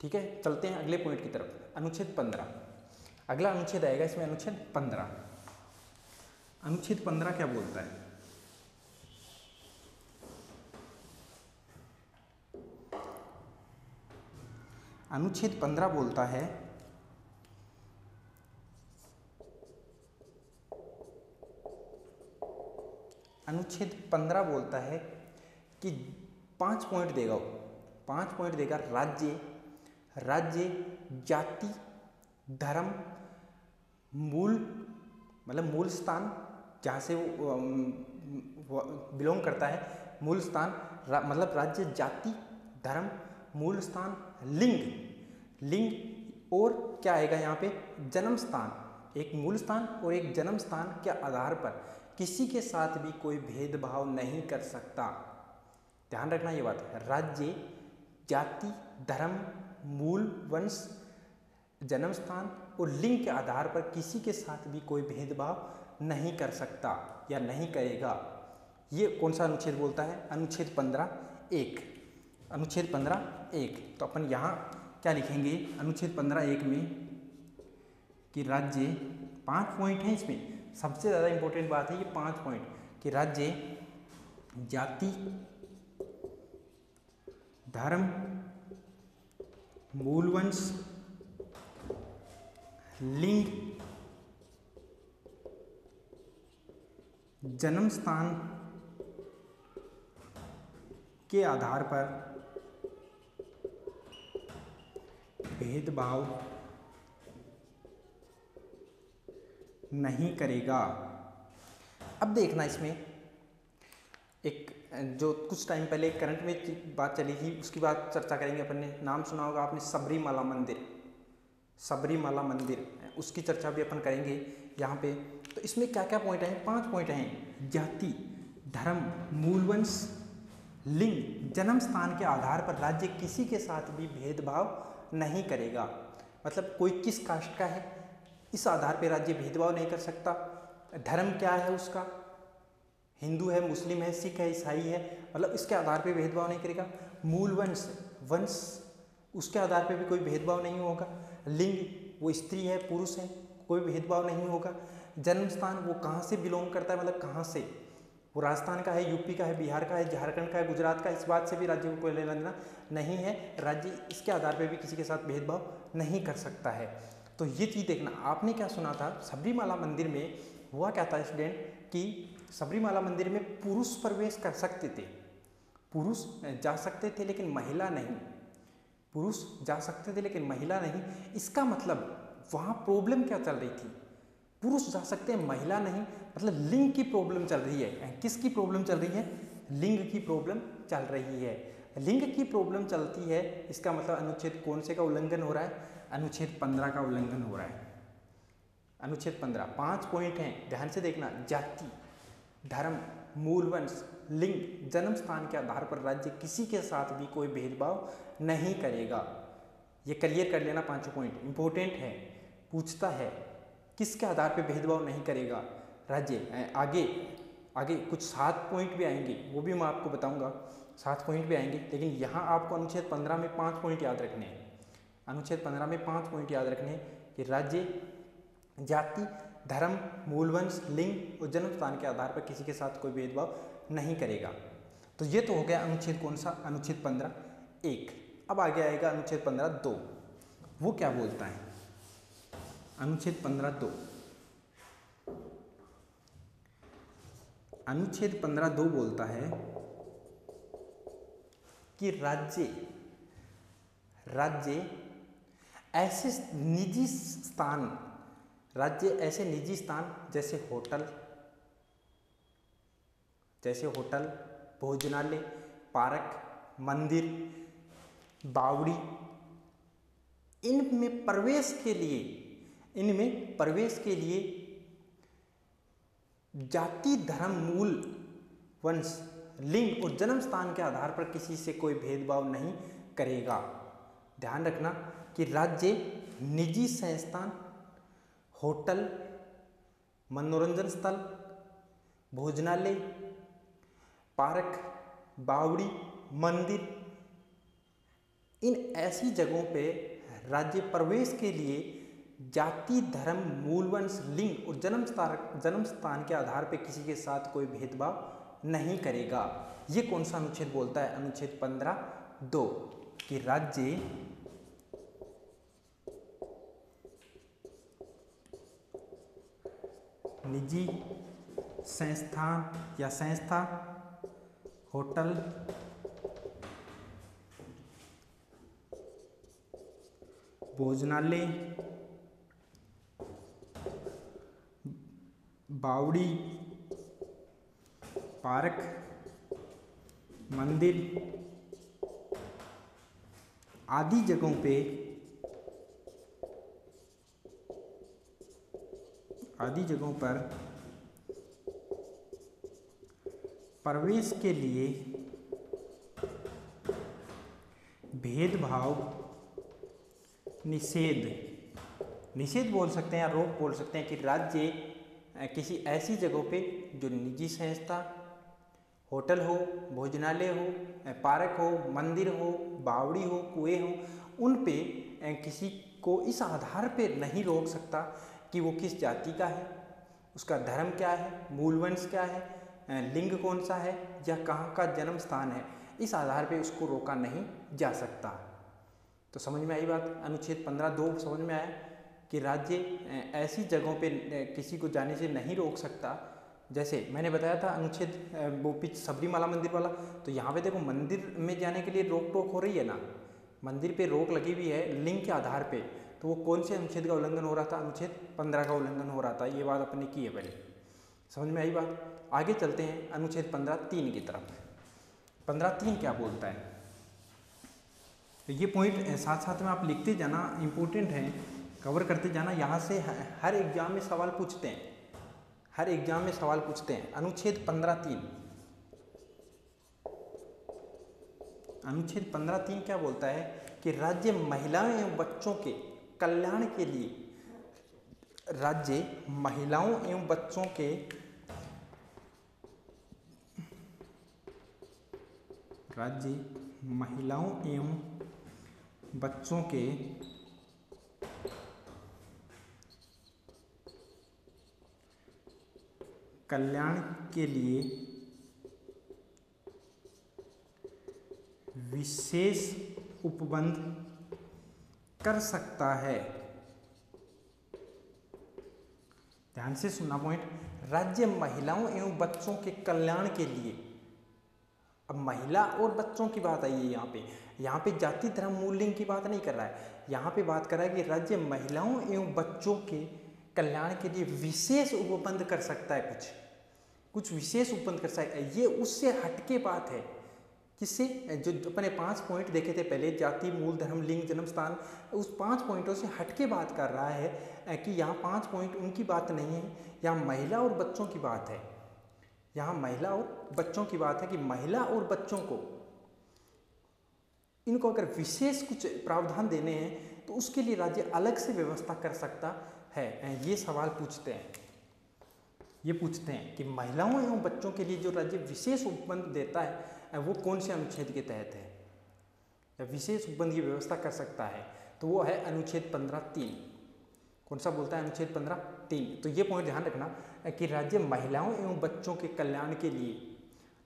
ठीक है, चलते हैं अगले पॉइंट की तरफ। अनुच्छेद 15 अगला अनुच्छेद आएगा इसमें, अनुच्छेद 15। अनुच्छेद 15 क्या बोलता है? अनुच्छेद 15 बोलता है अनुच्छेद 15 बोलता है कि 5 पॉइंट देगा वो, 5 पॉइंट देगा। राज्य, जाति, धर्म, मूल मतलब मूल स्थान जहाँ से वो बिलोंग करता है, मूल स्थान मतलब राज्य, जाति, धर्म, मूल स्थान, लिंग और क्या आएगा यहाँ पे? जन्म स्थान। एक मूल स्थान और एक जन्म स्थान के आधार पर किसी के साथ भी कोई भेदभाव नहीं कर सकता। ध्यान रखना ये बात है। राज्य, जाति, धर्म, मूल, वंश, जन्म स्थान और लिंग के आधार पर किसी के साथ भी कोई भेदभाव नहीं कर सकता या नहीं करेगा। ये कौन सा अनुच्छेद बोलता है? अनुच्छेद 15(1). अनुच्छेद 15(1). तो अपन यहाँ क्या लिखेंगे अनुच्छेद 15(1) में कि राज्य, 5 पॉइंट हैं इसमें, सबसे ज़्यादा इंपॉर्टेंट बात है ये 5 पॉइंट कि राज्य जाति, धर्म, मूलवंश, लिंग, जन्म स्थान के आधार पर भेदभाव नहीं करेगा। अब देखना इसमें एक जो कुछ टाइम पहले करंट में बात चली थी उसकी बात चर्चा करेंगे। अपन ने नाम सुना होगा आपने सबरीमाला मंदिर, सबरीमाला मंदिर, उसकी चर्चा भी अपन करेंगे यहाँ पे। तो इसमें क्या क्या पॉइंट हैं? 5 पॉइंट हैं। जाति, धर्म, मूलवंश, लिंग, जन्म स्थान के आधार पर राज्य किसी के साथ भी भेदभाव नहीं करेगा। मतलब कोई किस कास्ट का है इस आधार पर राज्य भेदभाव नहीं कर सकता। धर्म क्या है उसका, हिंदू है, मुस्लिम है, सिख है, ईसाई है, मतलब इसके आधार पे भेदभाव नहीं करेगा। मूलवंश, वंश, उसके आधार पे भी कोई भेदभाव नहीं होगा। लिंग, वो स्त्री है, पुरुष है, कोई भेदभाव नहीं होगा। जन्म स्थान, वो कहाँ से बिलोंग करता है, मतलब कहाँ से, वो राजस्थान का है, यूपी का है, बिहार का है, झारखंड का है, गुजरात का है, इस बात से भी राज्य को कोई लेना देना नहीं है। राज्य इसके आधार पर भी किसी के साथ भेदभाव नहीं कर सकता है। तो ये चीज़ देखना। आपने क्या सुना था, सबरीमाला मंदिर में हुआ क्या था स्टूडेंट कि सबरीमाला मंदिर में पुरुष प्रवेश कर सकते थे, पुरुष जा सकते थे लेकिन महिला नहीं, पुरुष जा सकते थे लेकिन महिला नहीं। इसका मतलब वहाँ प्रॉब्लम क्या चल रही थी, पुरुष जा सकते हैं महिला नहीं, मतलब लिंग की प्रॉब्लम चल रही है। किसकी प्रॉब्लम चल रही है? लिंग की प्रॉब्लम चल रही है। लिंग की प्रॉब्लम चलती है, इसका मतलब अनुच्छेद कौन से का उल्लंघन हो रहा है? अनुच्छेद 15 का उल्लंघन हो रहा है। अनुच्छेद 15, 5 पॉइंट हैं, ध्यान से देखना। जाति, धर्म, मूलवंश, लिंग, जन्म स्थान के आधार पर राज्य किसी के साथ भी कोई भेदभाव नहीं करेगा। ये क्लियर कर लेना, 5 पॉइंट इंपॉर्टेंट है। पूछता है किसके आधार पर भेदभाव नहीं करेगा राज्य। आगे कुछ 7 पॉइंट भी आएंगे, वो भी मैं आपको बताऊंगा। 7 पॉइंट भी आएंगे, लेकिन यहाँ आपको अनुच्छेद 15 में 5 पॉइंट याद रखने हैं। अनुच्छेद 15 में 5 पॉइंट याद रखने हैं कि राज्य जाति, धर्म, मूलवंश, लिंग और जन्म स्थान के आधार पर किसी के साथ कोई भेदभाव नहीं करेगा। तो ये तो हो गया अनुच्छेद कौन सा? अनुच्छेद 15(1). अब आगे आएगा अनुच्छेद 15(2). वो क्या बोलता है? अनुच्छेद 15(2). अनुच्छेद 15(2) बोलता है कि राज्य ऐसे निजी स्थान, राज्य ऐसे निजी स्थान जैसे होटल, भोजनालय, पार्क, मंदिर, बावड़ी, इनमें प्रवेश के लिए जाति, धर्म, मूल वंश, लिंग और जन्म स्थान के आधार पर किसी से कोई भेदभाव नहीं करेगा। ध्यान रखना कि राज्य निजी संस्थान, होटल, मनोरंजन स्थल, भोजनालय, पार्क, बावड़ी, मंदिर, इन ऐसी जगहों पे राज्य प्रवेश के लिए जाति, धर्म, मूलवंश, लिंग और जन्म स्थान के आधार पर किसी के साथ कोई भेदभाव नहीं करेगा। ये कौन सा अनुच्छेद बोलता है? अनुच्छेद 15(2) कि राज्य निजी संस्थान या संस्था, होटल, भोजनालय, बावड़ी, पार्क, मंदिर आदि जगहों पर प्रवेश के लिए भेदभाव, निषेध बोल सकते हैं या रोक बोल सकते हैं कि राज्य किसी ऐसी जगहों पे जो निजी संस्था, होटल हो, भोजनालय हो, पार्क हो, मंदिर हो, बावड़ी हो, कुएं हो, उन पे किसी को इस आधार पे नहीं रोक सकता कि वो किस जाति का है, उसका धर्म क्या है, मूलवंश क्या है, लिंग कौन सा है या कहाँ का जन्म स्थान है, इस आधार पे उसको रोका नहीं जा सकता। तो समझ में आई बात। अनुच्छेद 15(2) समझ में आया कि राज्य ऐसी जगहों पे किसी को जाने से नहीं रोक सकता। जैसे मैंने बताया था अनुच्छेद वो सबरीमाला मंदिर वाला, तो यहाँ पे देखो मंदिर में जाने के लिए रोक टोक हो रही है ना, मंदिर पे रोक लगी हुई है लिंग के आधार पे। तो वो कौन से अनुच्छेद का उल्लंघन हो रहा था, अनुच्छेद 15 का उल्लंघन हो रहा था। ये बात अपने की है पहले, समझ में आई बात। आगे चलते हैं अनुच्छेद 15(3) की तरफ। 15(3) क्या बोलता है, तो ये पॉइंट साथ साथ में आप लिखते जाना, इम्पोर्टेंट है, कवर करते जाना। यहाँ से हर एग्जाम में सवाल पूछते हैं, हर एग्जाम में सवाल पूछते हैं। अनुच्छेद 15(3), अनुच्छेद 15(3) क्या बोलता है कि राज्य महिलाओं एवं बच्चों के कल्याण के लिए, राज्य महिलाओं एवं बच्चों के राज्य महिलाओं एवं बच्चों के कल्याण के लिए विशेष उपबंध कर सकता है। ध्यान से सुनना पॉइंट, राज्य महिलाओं एवं बच्चों के कल्याण के लिए। अब महिला और बच्चों की बात आई है यहाँ पे जाति धर्म मूल लिंग की बात नहीं कर रहा है, यहाँ पे बात कर रहा है कि राज्य महिलाओं एवं बच्चों के कल्याण के लिए विशेष उपबंध कर सकता है, कुछ विशेष उपबंध कर सकता है। ये उससे हटके बात है, किससे, जो अपने 5 पॉइंट देखे थे पहले, जाति मूल धर्म लिंग जन्म स्थान, उस 5 पॉइंटों से हटके बात कर रहा है कि यहाँ 5 पॉइंट उनकी बात नहीं है, यहाँ महिला और बच्चों की बात है। यहाँ महिला और बच्चों की बात है कि महिला और बच्चों को, इनको अगर विशेष कुछ प्रावधान देने हैं तो उसके लिए राज्य अलग से व्यवस्था कर सकता है। ये सवाल पूछते हैं, ये पूछते हैं कि महिलाओं एवं बच्चों के लिए जो राज्य विशेष उपबंध देता है वो कौन से अनुच्छेद के तहत है, या विशेष उपबंध की व्यवस्था कर सकता है, तो वो है अनुच्छेद 15(3). कौन सा बोलता है, अनुच्छेद 15(3). तो ये पॉइंट ध्यान रखना कि राज्य महिलाओं एवं बच्चों के कल्याण के लिए,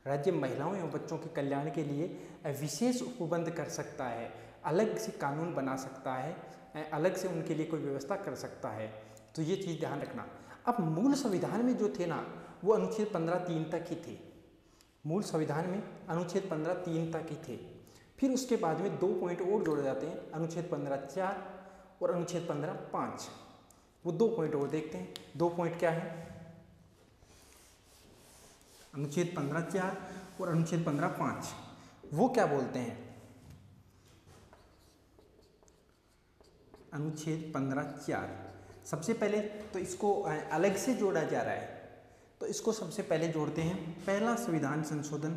राज्य महिलाओं एवं बच्चों के कल्याण के लिए विशेष उपबंध कर सकता है, अलग से कानून बना सकता है, अलग से उनके लिए कोई व्यवस्था कर सकता है। तो ये चीज़ ध्यान रखना। अब मूल संविधान में जो थे ना, वो अनुच्छेद 15(3) तक ही थे। मूल संविधान में अनुच्छेद 15(3) तक ही थे। फिर उसके बाद में 2 पॉइंट और जोड़े जाते हैं, अनुच्छेद 15(4) और अनुच्छेद 15(5). वो 2 पॉइंट और देखते हैं। 2 पॉइंट क्या है, अनुच्छेद 15(4) और अनुच्छेद 15(5). वो क्या बोलते हैं, अनुच्छेद 15(4) सबसे पहले तो इसको अलग से जोड़ा जा रहा है, तो इसको सबसे पहले जोड़ते हैं। पहला संविधान संशोधन,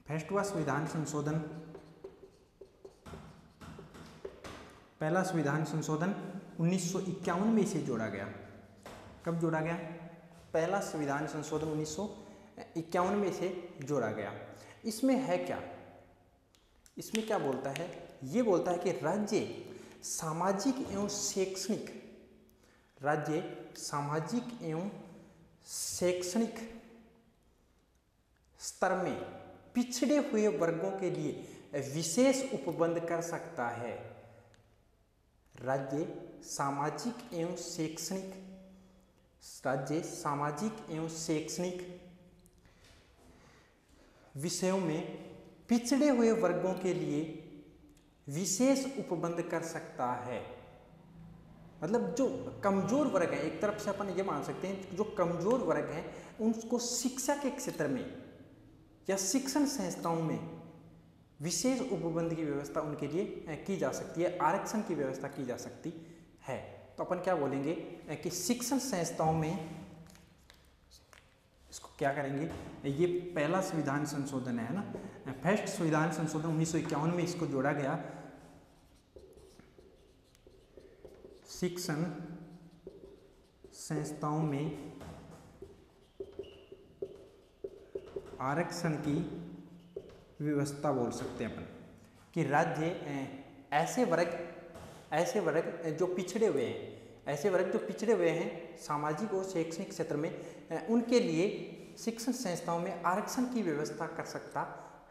फर्स्ट हुआ संविधान संशोधन, पहला संविधान संशोधन 1951 में इसे जोड़ा गया। कब जोड़ा गया, पहला संविधान संशोधन 1951 में इसे जोड़ा गया। इसमें है क्या, इसमें क्या बोलता है, ये बोलता है कि राज्य सामाजिक एवं शैक्षणिक, राज्य सामाजिक एवं शैक्षणिक स्तर में पिछड़े हुए वर्गों के लिए विशेष उपबंध कर सकता है। राज्य सामाजिक एवं शैक्षणिक, राज्य सामाजिक एवं शैक्षणिक विषयों में पिछड़े हुए वर्गों के लिए विशेष उपबंध कर सकता है। मतलब जो कमजोर वर्ग है, एक तरफ से अपन ये मान सकते हैं जो कमजोर वर्ग हैं उनको शिक्षा के क्षेत्र में या शिक्षण संस्थाओं में विशेष उपबंध की व्यवस्था उनके लिए की जा सकती है, आरक्षण की व्यवस्था की जा सकती है। तो अपन क्या बोलेंगे कि शिक्षण संस्थाओं में इसको क्या करेंगे, ये पहला संविधान संशोधन है ना, फर्स्ट संविधान संशोधन 1951 में इसको जोड़ा गया। शिक्षण संस्थाओं में आरक्षण की व्यवस्था बोल सकते हैं अपन कि राज्य ऐसे वर्ग जो पिछड़े हुए हैं, ऐसे वर्ग जो पिछड़े हुए हैं सामाजिक और शैक्षणिक क्षेत्र में, उनके लिए शिक्षण संस्थाओं में आरक्षण की व्यवस्था कर सकता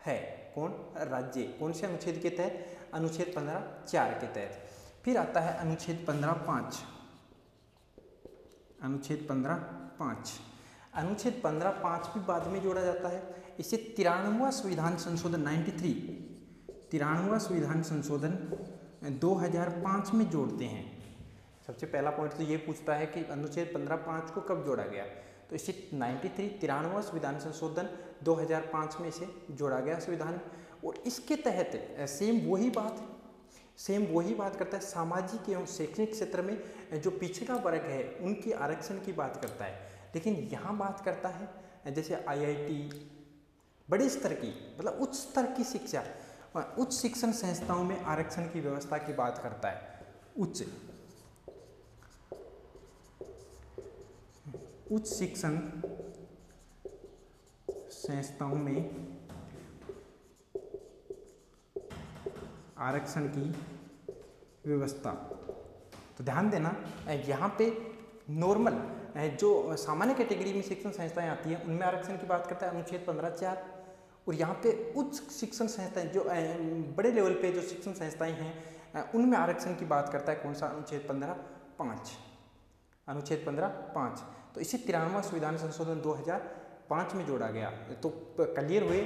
है। कौन? राज्य। कौन से अनुच्छेद के तहत? अनुच्छेद 15(4) के तहत। फिर आता है अनुच्छेद 15(5). अनुच्छेद 15(5). अनुच्छेद 15(5) भी बाद में जोड़ा जाता है। इसे 93वां संविधान संशोधन 93वां संविधान संशोधन 2005 में जोड़ते हैं। सबसे पहला पॉइंट तो ये पूछता है कि अनुच्छेद 15(5) को कब जोड़ा गया, तो इसे 93वां संविधान संशोधन 2005 में इसे जोड़ा गया संविधान। और इसके तहत सेम वही बात करता है, सामाजिक एवं शैक्षणिक क्षेत्र में जो पिछड़ा वर्ग है उनके आरक्षण की बात करता है। लेकिन यहाँ बात करता है जैसे IIT, बड़े स्तर की मतलब उच्च स्तर की शिक्षा, उच्च शिक्षण संस्थाओं में आरक्षण की व्यवस्था की बात करता है। उच्च शिक्षण संस्थाओं में आरक्षण की व्यवस्था। तो ध्यान देना, यहाँ पे नॉर्मल जो सामान्य कैटेगरी में शिक्षण संस्थाएं आती हैं उनमें आरक्षण की बात करता है अनुच्छेद 15(4), और यहाँ पे उच्च शिक्षण संस्थाएं जो बड़े लेवल पे जो शिक्षण संस्थाएं हैं उनमें आरक्षण की बात करता है। कौन सा? अनुच्छेद 15(5). अनुच्छेद 15(5). तो इसे 93वां संविधान संशोधन 2005 में जोड़ा गया। तो क्लियर हुए।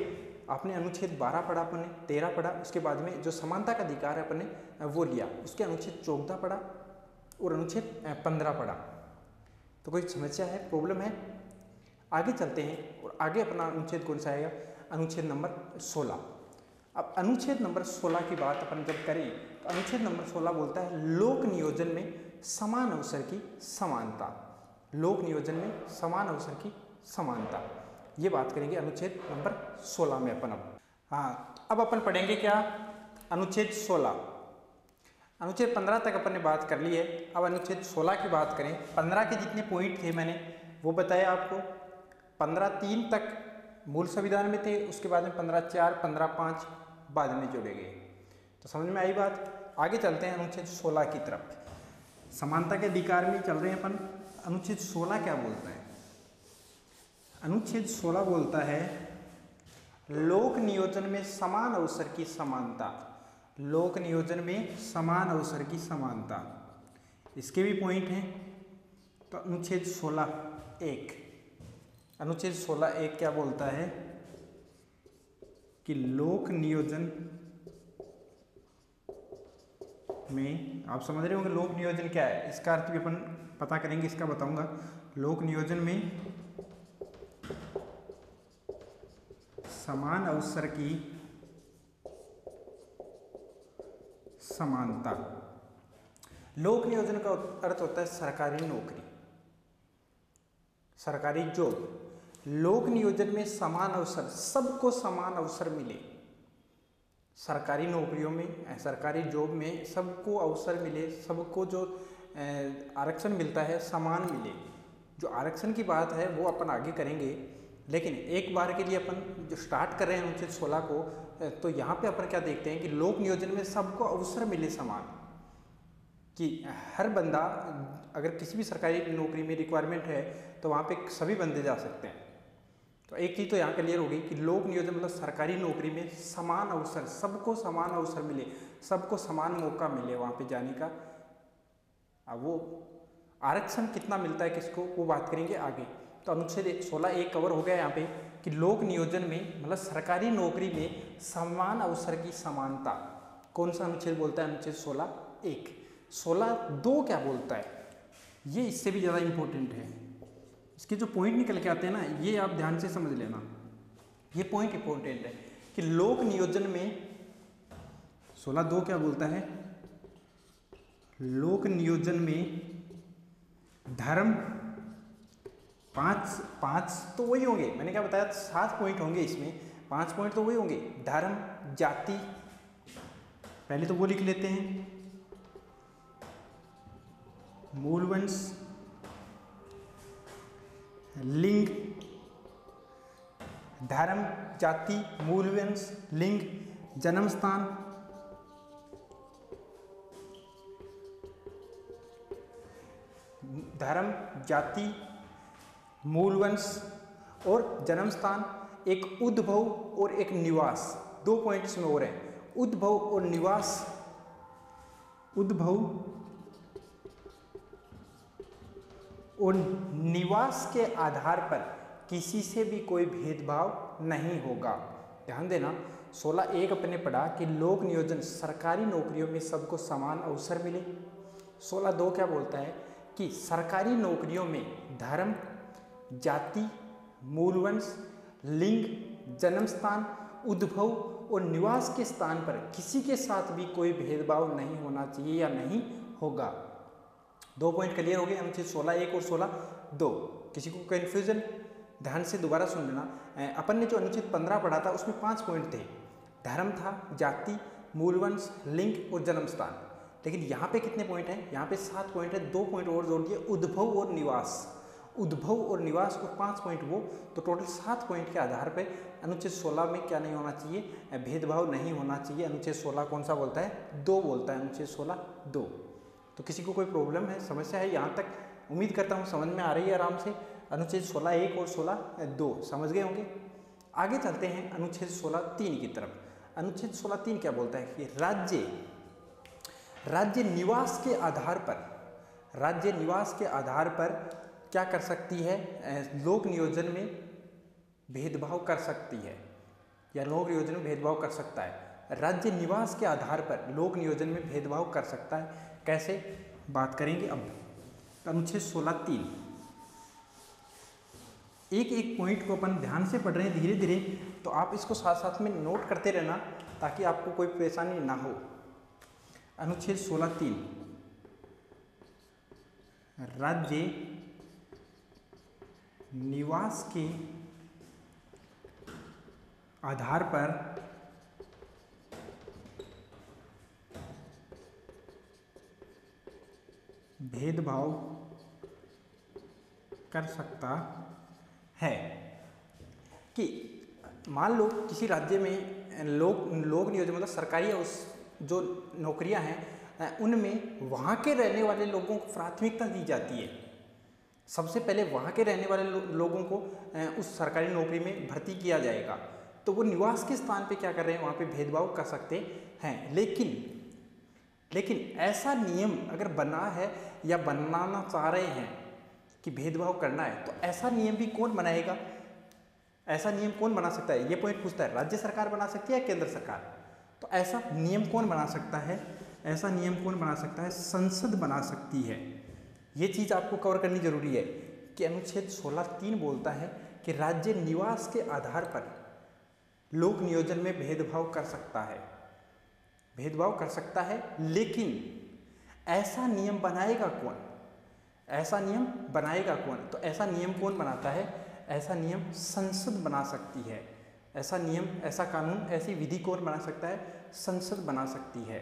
आपने अनुच्छेद 12 पढ़ा, अपने 13 पढ़ा, उसके बाद में जो समानता का अधिकार है अपने वो लिया, उसके अनुच्छेद 14 पढ़ा और अनुच्छेद 15 पढ़ा। तो कोई समस्या है, प्रॉब्लम है? आगे चलते हैं और आगे अपना अनुच्छेद कौन सा आएगा? अनुच्छेद नंबर 16। अब अनुच्छेद नंबर 16 की बात अपन जब करें तो अनुच्छेद नंबर 16 बोलता है लोक नियोजन में समान अवसर की समानता। लोक नियोजन में समान अवसर की समानता, ये बात करेंगे अनुच्छेद नंबर 16 में अपन। अब अपन पढ़ेंगे क्या? अनुच्छेद 16। अनुच्छेद 15 तक अपन ने बात कर ली है, अब अनुच्छेद 16 की बात करें। 15 के जितने पॉइंट थे मैंने वो बताया आपको। 15(3) तक मूल संविधान में थे, उसके बाद में 15(4), 15(5) बाद में जोड़े गए। तो समझ में आई बात? आगे चलते हैं अनुच्छेद 16 की तरफ। समानता के अधिकार में चल रहे हैं अपन। अनुच्छेद 16 क्या बोलता है? अनुच्छेद 16 बोलता है लोक नियोजन में समान अवसर की समानता। लोक नियोजन में समान अवसर की समानता, इसके भी पॉइंट हैं। तो अनुच्छेद 16(1). अनुच्छेद 16(1) क्या बोलता है कि लोक नियोजन में, आप समझ रहे होंगे लोक नियोजन क्या है, इसका अर्थ भी अपन पता करेंगे, इसका बताऊंगा। लोक नियोजन में समान अवसर की समानता। लोक नियोजन का अर्थ होता है सरकारी नौकरी, सरकारी जॉब। लोक नियोजन में समान अवसर, सबको समान अवसर मिले। सरकारी नौकरियों में, सरकारी जॉब में सबको अवसर मिले, सबको जो आरक्षण मिलता है समान मिले। जो आरक्षण की बात है वो अपन आगे करेंगे, लेकिन एक बार के लिए अपन जो स्टार्ट कर रहे हैं अनुच्छेद 16 को, तो यहाँ पे अपन क्या देखते हैं कि लोक नियोजन में सबको अवसर मिले समान, कि हर बंदा अगर किसी भी सरकारी नौकरी में रिक्वायरमेंट है तो वहाँ पे सभी बंदे जा सकते हैं। तो एक चीज़ तो यहाँ क्लियर हो गई कि लोक नियोजन मतलब सरकारी नौकरी में समान अवसर, सबको समान अवसर मिले, सबको समान मौका मिले वहाँ पे जाने का। अब वो आरक्षण कितना मिलता है किसको, वो बात करेंगे आगे। तो अनुच्छेद 16(1) कवर हो गया यहाँ पे कि लोक नियोजन में मतलब सरकारी नौकरी में समान अवसर की समानता। कौन सा अनुच्छेद बोलता है? अनुच्छेद 16(1). 16(2) क्या बोलता है? ये इससे भी ज़्यादा इम्पोर्टेंट है। इसके जो पॉइंट निकल के आते हैं ना, ये आप ध्यान से समझ लेना, ये पॉइंट इंपॉर्टेंट है कि लोक नियोजन में 16(2) क्या बोलता है? लोक नियोजन में धर्म, पांच तो वही होंगे, मैंने क्या बताया 7 पॉइंट होंगे, इसमें 5 पॉइंट तो वही होंगे। धर्म, जाति, पहले तो वो लिख लेते हैं, मूलवंश, लिंग, धर्म, जाति, मूलवंश, लिंग, जन्म स्थान, धर्म, जाति, मूलवंश और जन्म स्थान, एक उद्भव और एक निवास। 2 पॉइंट इसमें और हैं, उद्भव और निवास। उद्भव और निवास के आधार पर किसी से भी कोई भेदभाव नहीं होगा। ध्यान देना, 16(1) अपने पढ़ा कि लोक नियोजन सरकारी नौकरियों में सबको समान अवसर मिले। 16(2) क्या बोलता है कि सरकारी नौकरियों में धर्म, जाति, मूलवंश, लिंग, जन्म स्थान, उद्भव और निवास के स्थान पर किसी के साथ भी कोई भेदभाव नहीं होना चाहिए या नहीं होगा। 2 पॉइंट क्लियर हो गए, अनुच्छेद 16(1) और 16(2). किसी को कन्फ्यूजन, ध्यान से दोबारा सुन लेना। अपन ने जो अनुच्छेद 15 पढ़ा था उसमें 5 पॉइंट थे, धर्म था, जाति, मूलवंश, लिंग और जन्म स्थान। लेकिन यहाँ पे कितने पॉइंट हैं? यहाँ पे 7 पॉइंट है, 2 पॉइंट और जोड़ दिए, उद्भव और निवास। उद्भव और निवास और 5 पॉइंट वो, तो टोटल 7 पॉइंट के आधार पर अनुच्छेद 16 में क्या नहीं होना चाहिए? भेदभाव नहीं होना चाहिए। अनुच्छेद 16 कौन सा बोलता है? 2 बोलता है, अनुच्छेद 16(2). तो किसी को कोई प्रॉब्लम है, समस्या है यहाँ तक? उम्मीद करता हूँ समझ में आ रही है आराम से। अनुच्छेद 16(1) और 16(2) समझ गए होंगे। आगे चलते हैं अनुच्छेद 16(3) की तरफ। अनुच्छेद 16(3) क्या बोलता है कि राज्य निवास के आधार पर क्या कर सकती है? लोक नियोजन में भेदभाव कर सकती है, या लोक नियोजन में भेदभाव कर सकता है। राज्य निवास के आधार पर लोक नियोजन में भेदभाव कर सकता है। कैसे, बात करेंगे अब। अनुच्छेद 16(3), एक पॉइंट को अपन ध्यान से पढ़ रहे हैं धीरे धीरे, तो आप इसको साथ साथ में नोट करते रहना ताकि आपको कोई परेशानी ना हो। अनुच्छेद 16(3), राज्य निवास के आधार पर भेदभाव कर सकता है। कि मान लो किसी राज्य में लोक नियोजन मतलब सरकारी जो नौकरियां हैं उनमें वहाँ के रहने वाले लोगों को प्राथमिकता दी जाती है। सबसे पहले वहाँ के रहने वाले लोगों को उस सरकारी नौकरी में भर्ती किया जाएगा। तो वो निवास के स्थान पे क्या कर रहे हैं? वहाँ पे भेदभाव कर सकते हैं। लेकिन ऐसा नियम अगर बना है या बनाना चाह रहे हैं कि भेदभाव करना है, तो ऐसा नियम भी कौन बनाएगा? ऐसा नियम कौन बना सकता है? ये पॉइंट पूछता है। राज्य सरकार बना सकती है या केंद्र सरकार? तो ऐसा नियम कौन बना सकता है? ऐसा नियम कौन बना सकता है? संसद बना सकती है। ये चीज़ आपको कवर करनी जरूरी है कि अनुच्छेद 16(3) बोलता है कि राज्य निवास के आधार पर लोक नियोजन में भेदभाव कर सकता है, लेकिन ऐसा नियम बनाएगा कौन? तो ऐसा नियम कौन बनाता है? ऐसा नियम संसद बना सकती है। ऐसा नियम, ऐसा कानून, ऐसी विधि कौन बना सकता है? संसद बना सकती है।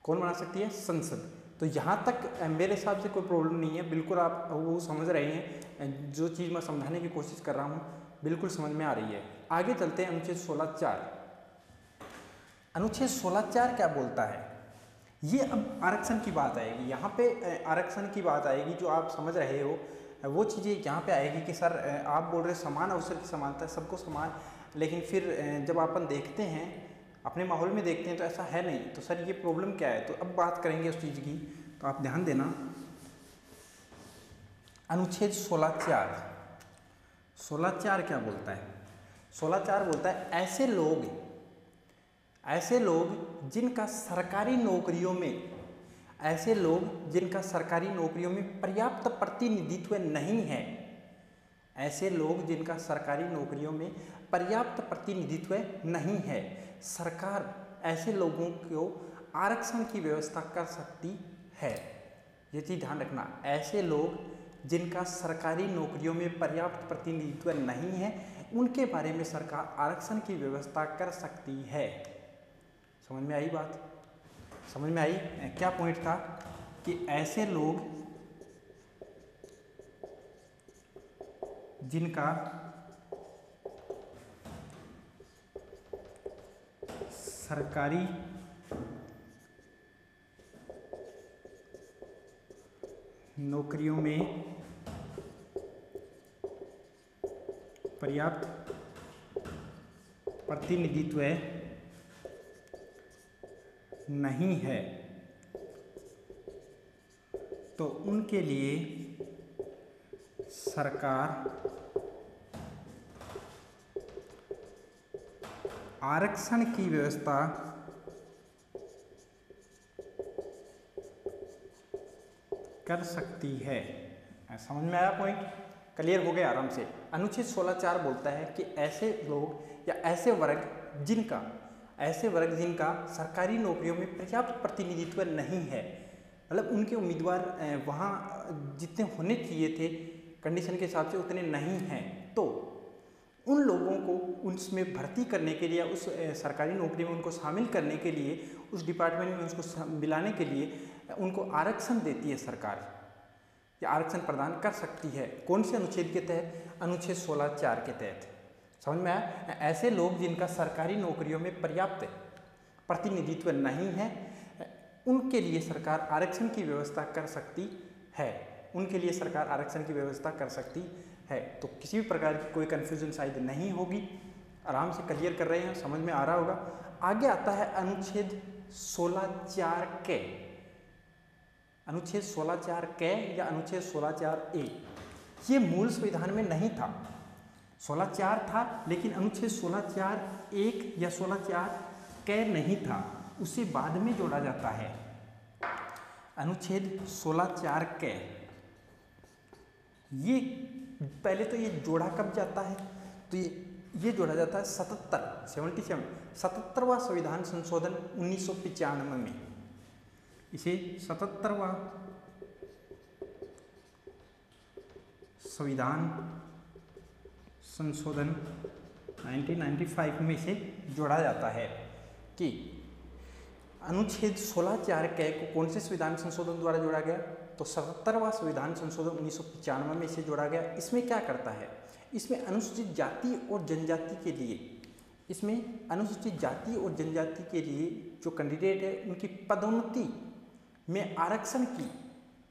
कौन बना सकती है? संसद। तो यहाँ तक मेरे हिसाब से कोई प्रॉब्लम नहीं है, बिल्कुल आप वो समझ रहे हैं। जो चीज़ मैं समझाने की कोशिश कर रहा हूँ बिल्कुल समझ में आ रही है। आगे चलते हैं अनुच्छेद 16(4). अनुच्छेद 16(4) क्या बोलता है? ये अब आरक्षण की बात आएगी। यहाँ पे आरक्षण की बात आएगी, जो आप समझ रहे हो वो चीज़ें यहाँ पे आएगी कि सर आप बोल रहे समान अवसर की समानता, सबको समान, लेकिन फिर जब अपन देखते हैं अपने माहौल में देखते हैं तो ऐसा है नहीं। तो सर ये प्रॉब्लम क्या है? तो अब बात करेंगे उस चीज़ की, तो आप ध्यान देना। अनुच्छेद 16(4) क्या बोलता है? 16(4) बोलता है ऐसे लोग जिनका सरकारी नौकरियों में पर्याप्त प्रतिनिधित्व नहीं है, ऐसे लोग जिनका सरकारी नौकरियों में पर्याप्त प्रतिनिधित्व नहीं है, सरकार ऐसे लोगों को आरक्षण की व्यवस्था कर सकती है। ये चीज़ ध्यान रखना, ऐसे लोग जिनका सरकारी नौकरियों में पर्याप्त प्रतिनिधित्व नहीं है उनके बारे में सरकार आरक्षण की व्यवस्था कर सकती है। समझ में आई बात? समझ में आई? क्या पॉइंट था कि ऐसे लोग जिनका सरकारी नौकरियों में पर्याप्त प्रतिनिधित्व नहीं है तो उनके लिए सरकार आरक्षण की व्यवस्था कर सकती है। समझ में आया पॉइंट? क्लियर हो गया आराम से। अनुच्छेद 16(4) बोलता है कि ऐसे लोग या ऐसे वर्ग जिनका सरकारी नौकरियों में पर्याप्त प्रतिनिधित्व नहीं है, मतलब उनके उम्मीदवार वहाँ जितने होने चाहिए थे कंडीशन के हिसाब से उतने नहीं हैं, तो उन लोगों को उसमें भर्ती करने के लिए, उस सरकारी नौकरी में उनको शामिल करने के लिए, उस डिपार्टमेंट में उसको मिलाने के लिए उनको आरक्षण देती है सरकार, या आरक्षण प्रदान कर सकती है। कौन से अनुच्छेद के तहत? अनुच्छेद 16(4) के तहत। समझ में आया? ऐसे लोग जिनका सरकारी नौकरियों में पर्याप्त प्रतिनिधित्व नहीं है, उनके लिए सरकार आरक्षण की व्यवस्था कर सकती है। उनके लिए सरकार आरक्षण की व्यवस्था कर सकती है। तो किसी भी प्रकार की कोई कन्फ्यूजन शायद नहीं होगी, आराम से क्लियर कर रहे हैं, समझ में आ रहा होगा। आगे आता है अनुच्छेद 16(4) के। अनुच्छेद 16(4) के या अनुच्छेद 16(4)(a), ये मूल संविधान में नहीं था। 16(4) था, लेकिन अनुच्छेद 16(4)(1) या 16(4) के नहीं था, उसे बाद में जोड़ा जाता है। अनुच्छेद 16(4) के, ये पहले तो ये जोड़ा कब जाता है? तो ये जोड़ा जाता है 77वां संविधान संशोधन 1995 में। इसे 77वां संविधान संशोधन 1995 में इसे जोड़ा जाता है कि अनुच्छेद 16(4) के को कौन से संविधान संशोधन द्वारा जोड़ा गया? तो 77वां संविधान संशोधन 1995 में इसे जोड़ा गया। इसमें क्या करता है? इसमें अनुसूचित जाति और जनजाति के लिए, जो कैंडिडेट है उनकी पदोन्नति में आरक्षण की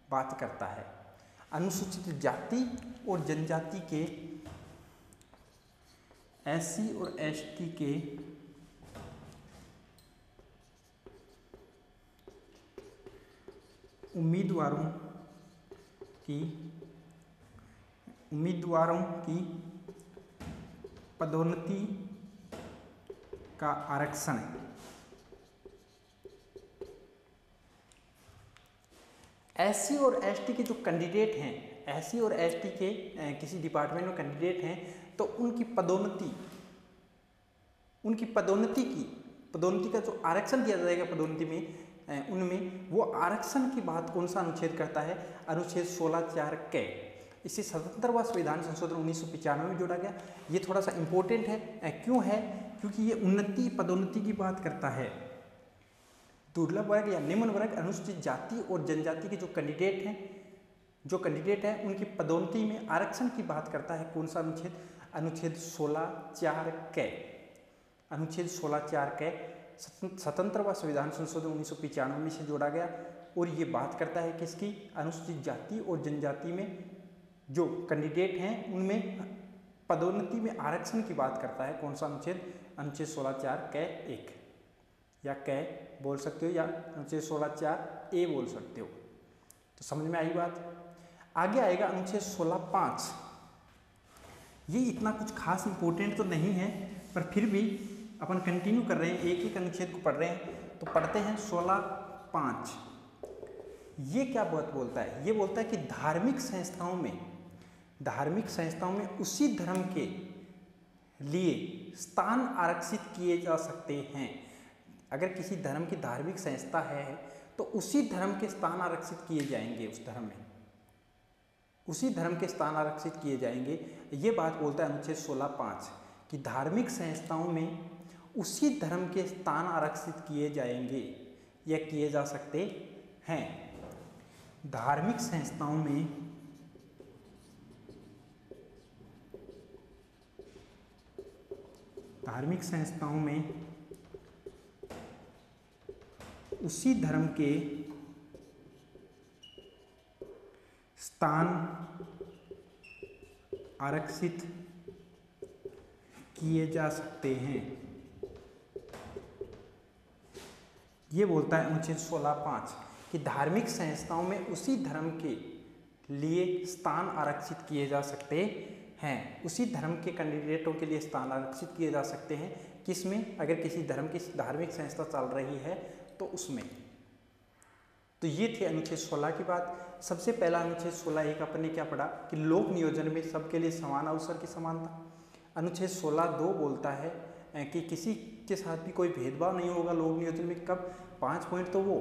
बात करता है। अनुसूचित जाति और जनजाति के, SC और ST के उम्मीदवारों की पदोन्नति का आरक्षण SC और ST के जो कैंडिडेट हैं, SC और ST के किसी डिपार्टमेंट में कैंडिडेट हैं, तो उनकी पदोन्नति का जो आरक्षण दिया जाएगा पदोन्नति में, उनमें वो आरक्षण की बात कौन सा अनुच्छेद करता है? अनुच्छेद 16(4) के। इसे 77वां संविधान संशोधन 1995 में जोड़ा गया। ये थोड़ा सा इम्पोर्टेंट है। क्यों है? क्योंकि ये पदोन्नति की बात करता है। दुर्लभ वर्ग या निम्न वर्ग, अनुसूचित जाति और जनजाति के जो कैंडिडेट हैं उनकी पदोन्नति में आरक्षण की बात करता है। कौन सा अनुच्छेद? अनुच्छेद 16(4) के। अनुच्छेद 16(4) के 77वां संविधान संशोधन 1995 में से जोड़ा गया, और ये बात करता है किसकी? अनुसूचित जाति और जनजाति में जो कैंडिडेट हैं उनमें पदोन्नति में आरक्षण की बात करता है। कौन सा अनुच्छेद? अनुच्छेद 16(4) के 1, या के बोल सकते हो, या अनुच्छेद 16(4)(a) बोल सकते हो। तो समझ में आई बात? आगे आएगा अनुच्छेद 16(5). ये इतना कुछ खास इंपॉर्टेंट तो नहीं है, पर फिर भी अपन कंटिन्यू कर रहे हैं, एक अनुच्छेद को पढ़ रहे हैं, तो पढ़ते हैं 16(5). ये क्या बात बोलता है? ये बोलता है कि धार्मिक संस्थाओं में उसी धर्म के लिए स्थान आरक्षित किए जा सकते हैं। अगर किसी धर्म की धार्मिक संस्था है तो उसी धर्म के स्थान आरक्षित किए जाएंगे, उसी धर्म के स्थान आरक्षित किए जाएंगे। ये बात बोलता है अनुच्छेद 16(5) कि धार्मिक संस्थाओं में उसी धर्म के स्थान आरक्षित किए जाएंगे या किए जा सकते हैं। धार्मिक संस्थाओं में उसी धर्म के स्थान आरक्षित किए जा सकते हैं। ये बोलता है अनुच्छेद 16(5) कि धार्मिक संस्थाओं में उसी धर्म के लिए स्थान आरक्षित किए जा सकते हैं, उसी धर्म के कैंडिडेटों के लिए स्थान आरक्षित किए जा सकते हैं। किसमें? अगर किसी धर्म की धार्मिक संस्था चल रही है तो उसमें। तो ये थी अनुच्छेद 16 की बात। सबसे पहला अनुच्छेद 16(1) अपने क्या पढ़ा कि लोक नियोजन में सबके लिए समान अवसर की समानता। अनुच्छेद 16(2) बोलता है कि किसी के साथ भी कोई भेदभाव नहीं होगा लोक नियोजन में। कब? 5 पॉइंट तो वो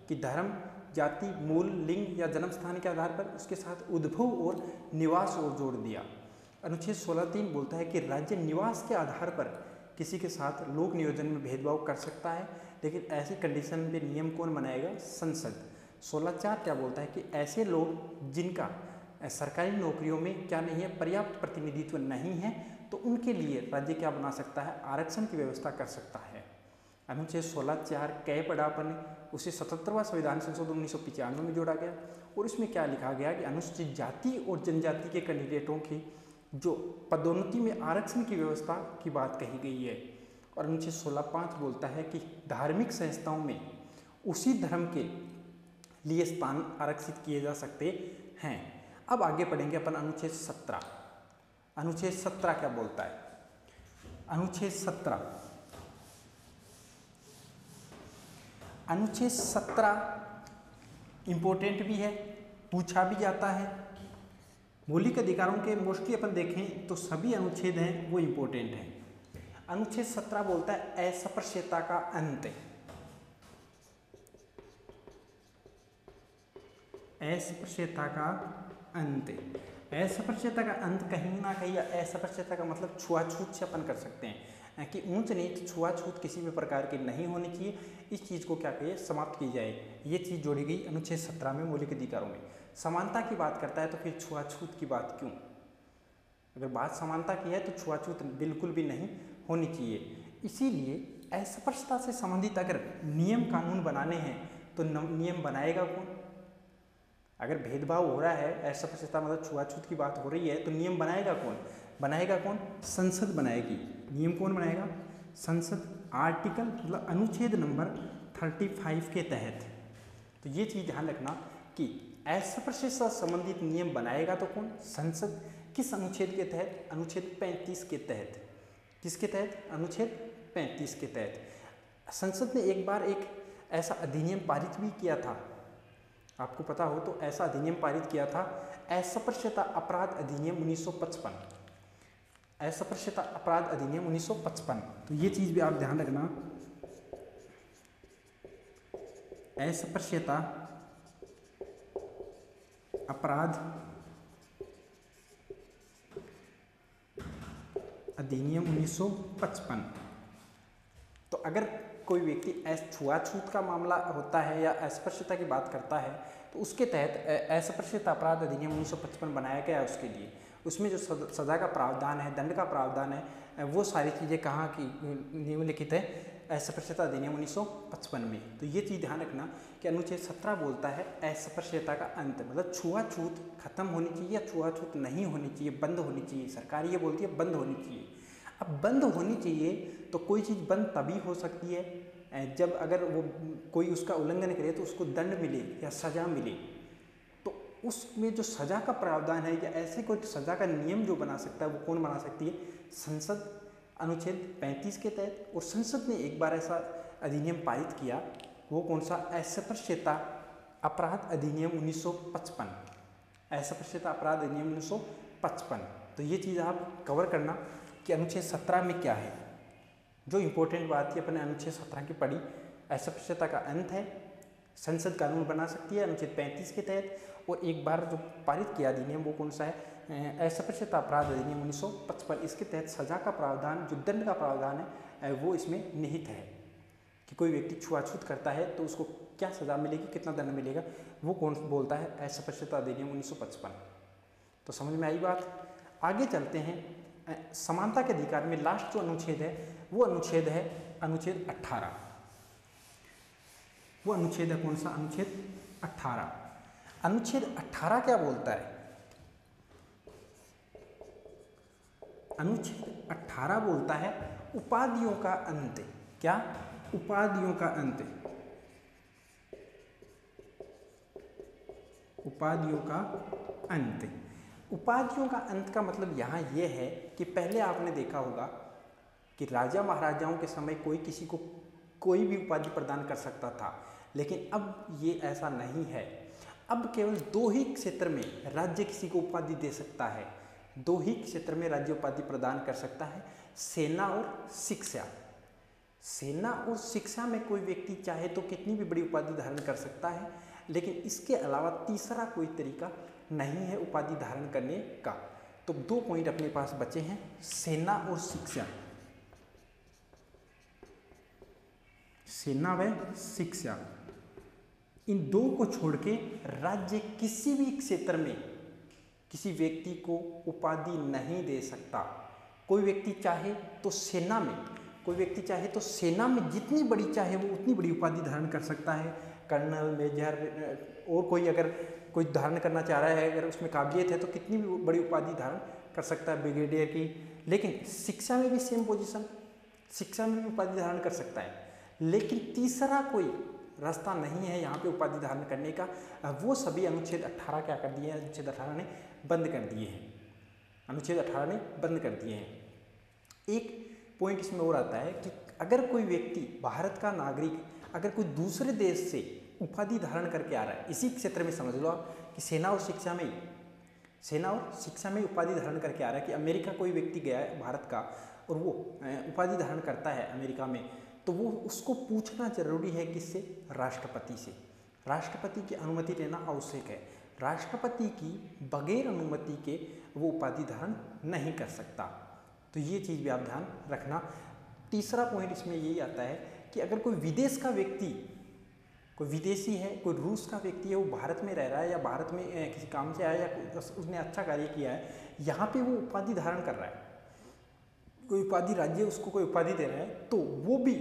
कि धर्म, जाति, मूल, लिंग या जन्म स्थान के आधार पर, उसके साथ उद्भव और निवास और जोड़ दिया। अनुच्छेद 16(3) बोलता है कि राज्य निवास के आधार पर किसी के साथ लोक नियोजन में भेदभाव कर सकता है, लेकिन ऐसी कंडीशन में नियम कौन बनाएगा? संसद। 16(4) क्या बोलता है कि ऐसे लोग जिनका सरकारी नौकरियों में क्या नहीं है, पर्याप्त प्रतिनिधित्व नहीं है, तो उनके लिए राज्य क्या बना सकता है? आरक्षण की व्यवस्था कर सकता है। अनुच्छेद 16(4) कै पढ़ा अपन, उसे 77वां संविधान संशोधन 1995 में जोड़ा गया और इसमें क्या लिखा गया कि अनुसूचित जाति और जनजाति के कैंडिडेटों की जो पदोन्नति में आरक्षण की व्यवस्था की बात कही गई है। और अनुच्छेद 16(5) बोलता है कि धार्मिक संस्थाओं में उसी धर्म के लिए स्थान आरक्षित किए जा सकते हैं। अब आगे पढ़ेंगे अपन अनुच्छेद 17। अनुच्छेद 17 क्या बोलता है? अनुच्छेद 17 इंपॉर्टेंट भी है, पूछा भी जाता है। मौलिक अधिकारों के मोस्टली अपन देखें तो सभी अनुच्छेद हैं वो इंपॉर्टेंट हैं। अनुच्छेद 17 बोलता है अस्पृश्यता का अंत। अस्पृश्यता का अंत। अस्पृश्यता का अंत कहीं ना कहीं, अस्पृश्यता का मतलब छुआछूत से अपन कर सकते हैं कि ऊंच नीच छुआछूत किसी भी प्रकार की नहीं होनी चाहिए। इस चीज़ को क्या कहिए? समाप्त की जाए। ये चीज़ जोड़ी गई अनुच्छेद 17 में मौलिक अधिकारों में। समानता की बात करता है तो फिर छुआछूत की बात क्यों? अगर बात समानता की है तो छुआछूत बिल्कुल भी नहीं होनी चाहिए। इसीलिए अस्पृश्यता से संबंधित अगर नियम कानून बनाने हैं तो नियम बनाएगा कौन? अगर भेदभाव हो रहा है, अस्पृश्यता मतलब छुआछूत की बात हो रही है, तो नियम बनाएगा कौन? बनाएगा कौन? संसद बनाएगी। नियम कौन बनाएगा? संसद। आर्टिकल मतलब अनुच्छेद नंबर 35 के तहत। तो ये चीज़ ध्यान रखना कि अस्पृश्यता संबंधित नियम बनाएगा तो कौन? संसद। किस अनुच्छेद के तहत? अनुच्छेद 35 के तहत। किसके तहत? अनुच्छेद 35 के तहत। संसद ने एक बार एक ऐसा अधिनियम पारित भी किया था, आपको पता हो तो ऐसा अधिनियम पारित किया था, अस्पृश्यता अपराध अधिनियम 1955। अस्पृश्यता अपराध अधिनियम 1955। तो ये चीज़ भी आप ध्यान रखना, अस्पृश्यता अपराध अधिनियम 1955। तो अगर कोई व्यक्ति छुआछूत का मामला होता है या अस्पृश्यता की बात करता है तो उसके तहत अस्पृश्यता अपराध अधिनियम 1955 बनाया गया है उसके लिए। उसमें जो सजा का प्रावधान है, दंड का प्रावधान है, वो सारी चीज़ें कहाँ की निम्नलिखित है? अस्पृश्यता अधिनियम 1955 में। तो ये चीज़ ध्यान रखना कि अनुच्छेद 17 बोलता है अस्पृश्यता का अंत, मतलब छुआछूत खत्म होनी चाहिए या छुआछूत नहीं होनी चाहिए, बंद होनी चाहिए। सरकार ये बोलती है बंद होनी चाहिए। अब बंद होनी चाहिए तो कोई चीज़ बंद तभी हो सकती है जब अगर वो कोई उसका उल्लंघन करे तो उसको दंड मिले या सज़ा मिले। तो उसमें जो सज़ा का प्रावधान है या ऐसे कोई सज़ा का नियम जो बना सकता है वो कौन बना सकती है? संसद। अनुच्छेद 35 के तहत। और संसद ने एक बार ऐसा अधिनियम पारित किया, वो कौन सा? अस्पृश्यता अपराध अधिनियम 1955। अस्पृश्यता अपराध अधिनियम 1955। तो ये चीज़ आप कवर करना कि अनुच्छेद 17 में क्या है। जो इम्पोर्टेंट बात थी अपने अनुच्छेद 17 की पढ़ी, अस्पृश्यता का अंत है, संसद कानून बना सकती है अनुच्छेद 35 के तहत। और एक बार जो पारित किया अधिनियम वो कौन सा है? अस्पृश्यता अपराध अधिनियम 1955। इसके तहत सजा का प्रावधान, जो दंड का प्रावधान है, वो इसमें निहित है कि कोई व्यक्ति छुआछूत करता है तो उसको क्या सजा मिलेगी, कितना दंड मिलेगा, वो कौन बोलता है? अस्पृश्यता अधिनियम 1955। तो समझ में आई बात। आगे चलते हैं। समानता के अधिकार में लास्ट जो अनुच्छेद है वो अनुच्छेद है अनुच्छेद 18। वो अनुच्छेद है कौन सा? अनुच्छेद 18। अनुच्छेद 18 क्या बोलता है? अनुच्छेद 18 बोलता है उपाधियों का अंत। क्या? उपाधियों का अंत। उपाधियों का अंत। उपाधियों का अंत का मतलब यहाँ ये है कि पहले आपने देखा होगा कि राजा महाराजाओं के समय कोई किसी को कोई भी उपाधि प्रदान कर सकता था, लेकिन अब ये ऐसा नहीं है। अब केवल 2 ही क्षेत्र में राज्य किसी को उपाधि दे सकता है, 2 ही क्षेत्र में राज्य उपाधि प्रदान कर सकता है, सेना और शिक्षा। सेना और शिक्षा में कोई व्यक्ति चाहे तो कितनी भी बड़ी उपाधि धारण कर सकता है, लेकिन इसके अलावा तीसरा कोई तरीका नहीं है उपाधि धारण करने का। तो 2 पॉइंट अपने पास बचे हैं, सेना और शिक्षा। सेना व शिक्षा, इन 2 को छोड़ के राज्य किसी भी क्षेत्र में किसी व्यक्ति को उपाधि नहीं दे सकता। कोई व्यक्ति चाहे तो सेना में, कोई व्यक्ति चाहे तो सेना में जितनी बड़ी चाहे वो उतनी बड़ी उपाधि धारण कर सकता है, कर्नल, मेजर, और कोई अगर कोई धारण करना चाह रहा है, अगर उसमें काबिलियत है तो कितनी भी बड़ी उपाधि धारण कर सकता है, ब्रिगेडियर की। लेकिन शिक्षा में भी सेम पोजीशन, शिक्षा में भी उपाधि धारण कर सकता है, लेकिन तीसरा कोई रास्ता नहीं है यहाँ पे उपाधि धारण करने का। वो सभी अनुच्छेद 18 क्या कर दिए हैं? अनुच्छेद 18 ने बंद कर दिए हैं। अनुच्छेद 18 ने बंद कर दिए हैं। एक पॉइंट इसमें और आता है कि अगर कोई व्यक्ति, भारत का नागरिक, अगर कोई दूसरे देश से उपाधि धारण करके आ रहा है, इसी क्षेत्र में समझ लो आप कि सेना और शिक्षा में उपाधि धारण करके आ रहा है, कि अमेरिका कोई व्यक्ति गया है भारत का और वो उपाधि धारण करता है अमेरिका में, तो वो उसको पूछना जरूरी है किससे? राष्ट्रपति से। राष्ट्रपति की अनुमति लेना आवश्यक है। राष्ट्रपति की बगैर अनुमति के वो उपाधि धारण नहीं कर सकता। तो ये चीज़ भी आप ध्यान रखना। तीसरा पॉइंट इसमें यही आता है कि अगर कोई विदेश का व्यक्ति, कोई विदेशी है, कोई रूस का व्यक्ति है, वो भारत में रह रहा है या भारत में किसी काम से आया या उसने अच्छा कार्य किया है, यहाँ पे वो उपाधि धारण कर रहा है, कोई उपाधि, राज्य उसको कोई उपाधि दे रहा है, तो वो भी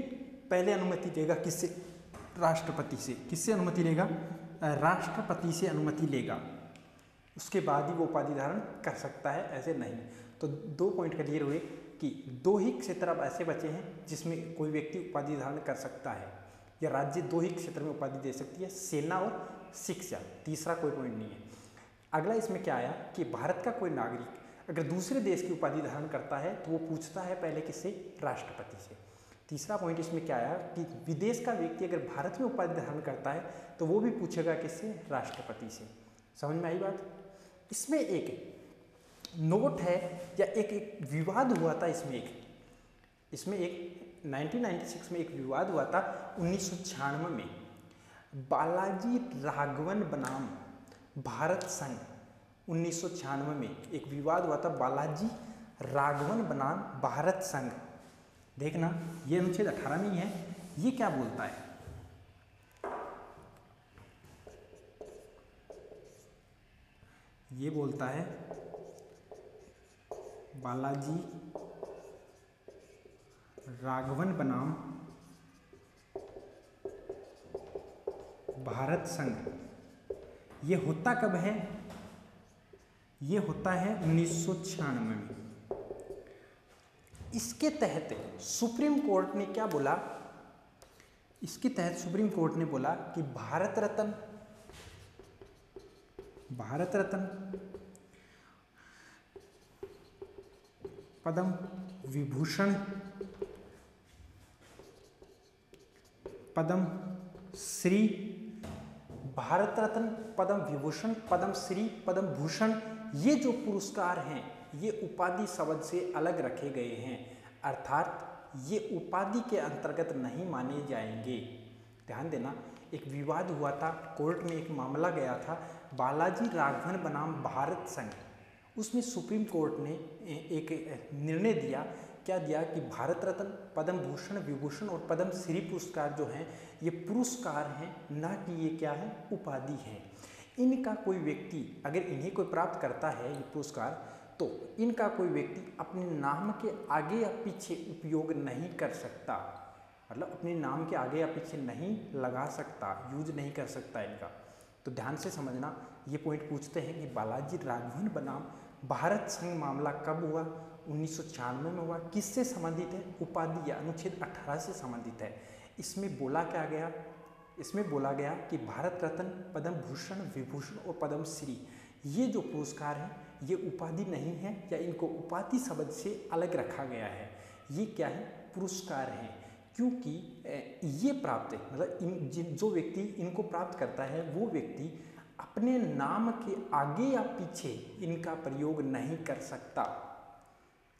पहले अनुमति लेगा किससे? राष्ट्रपति से। किससे अनुमति लेगा? राष्ट्रपति से अनुमति लेगा, उसके बाद ही वो उपाधि धारण कर सकता है, ऐसे नहीं। तो 2 पॉइंट क्लियर हुए कि 2 ही क्षेत्र अब ऐसे बचे हैं जिसमें कोई व्यक्ति उपाधि धारण कर सकता है, या राज्य 2 ही क्षेत्र में उपाधि दे सकती है, सेना और शिक्षा। तीसरा कोई पॉइंट नहीं है। अगला इसमें क्या आया कि भारत का कोई नागरिक अगर दूसरे देश की उपाधि धारण करता है तो वो पूछता है पहले किससे? राष्ट्रपति से। तीसरा पॉइंट इसमें क्या आया कि विदेश का व्यक्ति अगर भारत में उपाधि धारण करता है तो वो भी पूछेगा किससे? राष्ट्रपति से। समझ में आई बात? इसमें एक नोट है या एक विवाद हुआ था इसमें एक 1996 में एक विवाद हुआ था 1996 में। बालाजी राघवन बनाम भारत संघ, 1996 में एक विवाद हुआ था, बालाजी राघवन बनाम भारत संघ। देखना ये अनुच्छेद 18 में ही है। ये क्या बोलता है? ये बोलता है बालाजी राघवन बनाम भारत संघ। ये होता कब है? ये होता है 1996 में। इसके तहत सुप्रीम कोर्ट ने क्या बोला? इसके तहत सुप्रीम कोर्ट ने बोला कि भारत रत्न, पद्म विभूषण, पद्म श्री, भारत रत्न, पद्म विभूषण, पद्म श्री, पद्म भूषण, ये जो पुरस्कार हैं ये उपाधि शब्द से अलग रखे गए हैं, अर्थात ये उपाधि के अंतर्गत नहीं माने जाएंगे। ध्यान देना, एक विवाद हुआ था, कोर्ट में एक मामला गया था बालाजी राघवन बनाम भारत संघ। उसमें सुप्रीम कोर्ट ने एक निर्णय दिया, क्या दिया कि भारत रत्न, पद्म भूषण, विभूषण और पद्म श्री पुरस्कार जो हैं ये पुरस्कार हैं, ना कि ये क्या है? उपाधि हैं। इनका कोई व्यक्ति अगर इन्हें कोई प्राप्त करता है ये पुरस्कार, तो इनका कोई व्यक्ति अपने नाम के आगे या पीछे उपयोग नहीं कर सकता, मतलब अपने नाम के आगे या पीछे नहीं लगा सकता, यूज नहीं कर सकता इनका। तो ध्यान से समझना, ये पॉइंट पूछते हैं कि बालाजी राघवन बनाम भारत संघ मामला कब हुआ? 1996 में हुआ। किससे संबंधित है? उपाधि या अनुच्छेद 18 से संबंधित है। इसमें बोला क्या गया? इसमें बोला गया कि भारत रत्न, पद्म भूषण, विभूषण और पद्मश्री ये जो पुरस्कार हैं ये उपाधि नहीं है या इनको उपाधि शब्द से अलग रखा गया है। ये क्या है? पुरस्कार हैं, क्योंकि ये प्राप्त है, मतलब जो व्यक्ति इनको प्राप्त करता है वो व्यक्ति अपने नाम के आगे या पीछे इनका प्रयोग नहीं कर सकता,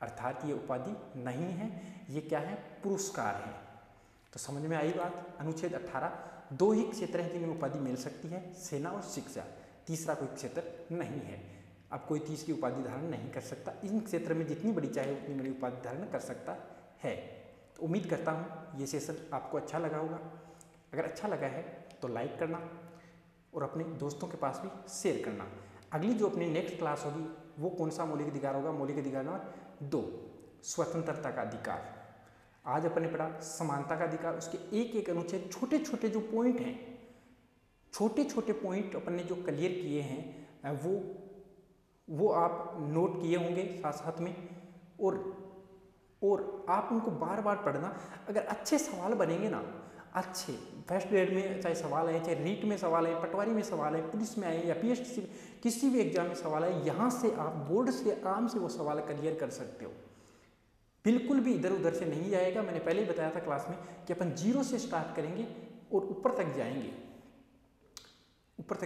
अर्थात ये उपाधि नहीं है, ये क्या है? पुरस्कार है। तो समझ में आई बात? अनुच्छेद 18 दो ही क्षेत्र हैं जिनमें उपाधि मिल सकती है, सेना और शिक्षा, तीसरा कोई क्षेत्र नहीं है। अब कोई तीसरी उपाधि धारण नहीं कर सकता, इन क्षेत्र में जितनी बड़ी चाहे उतनी बड़ी उपाधि धारण कर सकता है। तो उम्मीद करता हूँ ये सेशन आपको अच्छा लगा होगा। अगर अच्छा लगा है तो लाइक करना और अपने दोस्तों के पास भी शेयर करना। अगली जो अपनी नेक्स्ट क्लास होगी वो कौन सा मौलिक अधिकार होगा? मौलिक अधिकार नंबर 2, स्वतंत्रता का अधिकार। आज अपन ने पढ़ा समानता का अधिकार, उसके एक एक अनुच्छेद छोटे छोटे जो पॉइंट हैं, छोटे छोटे पॉइंट अपन ने जो क्लियर किए हैं वो आप नोट किए होंगे साथ साथ में, और आप उनको बार बार पढ़ना। अगर अच्छे सवाल बनेंगे ना, अच्छे फर्स्ट ग्रेड में चाहे सवाल आए, चाहे रीट में सवाल आए, पटवारी में सवाल आए, पुलिस में आए या पीएसटी किसी भी एग्जाम में सवाल आए, यहाँ से आप बोर्ड से आराम से वो सवाल क्लियर कर सकते हो। बिल्कुल भी इधर उधर से नहीं जाएगा। मैंने पहले ही बताया था क्लास में कि अपन 0 से स्टार्ट करेंगे और ऊपर तक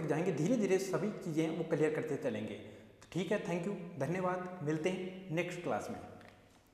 जाएंगे, धीरे धीरे सभी चीज़ें वो क्लियर करते चलेंगे। तो ठीक है, थैंक यू, धन्यवाद, मिलते हैं नेक्स्ट क्लास में।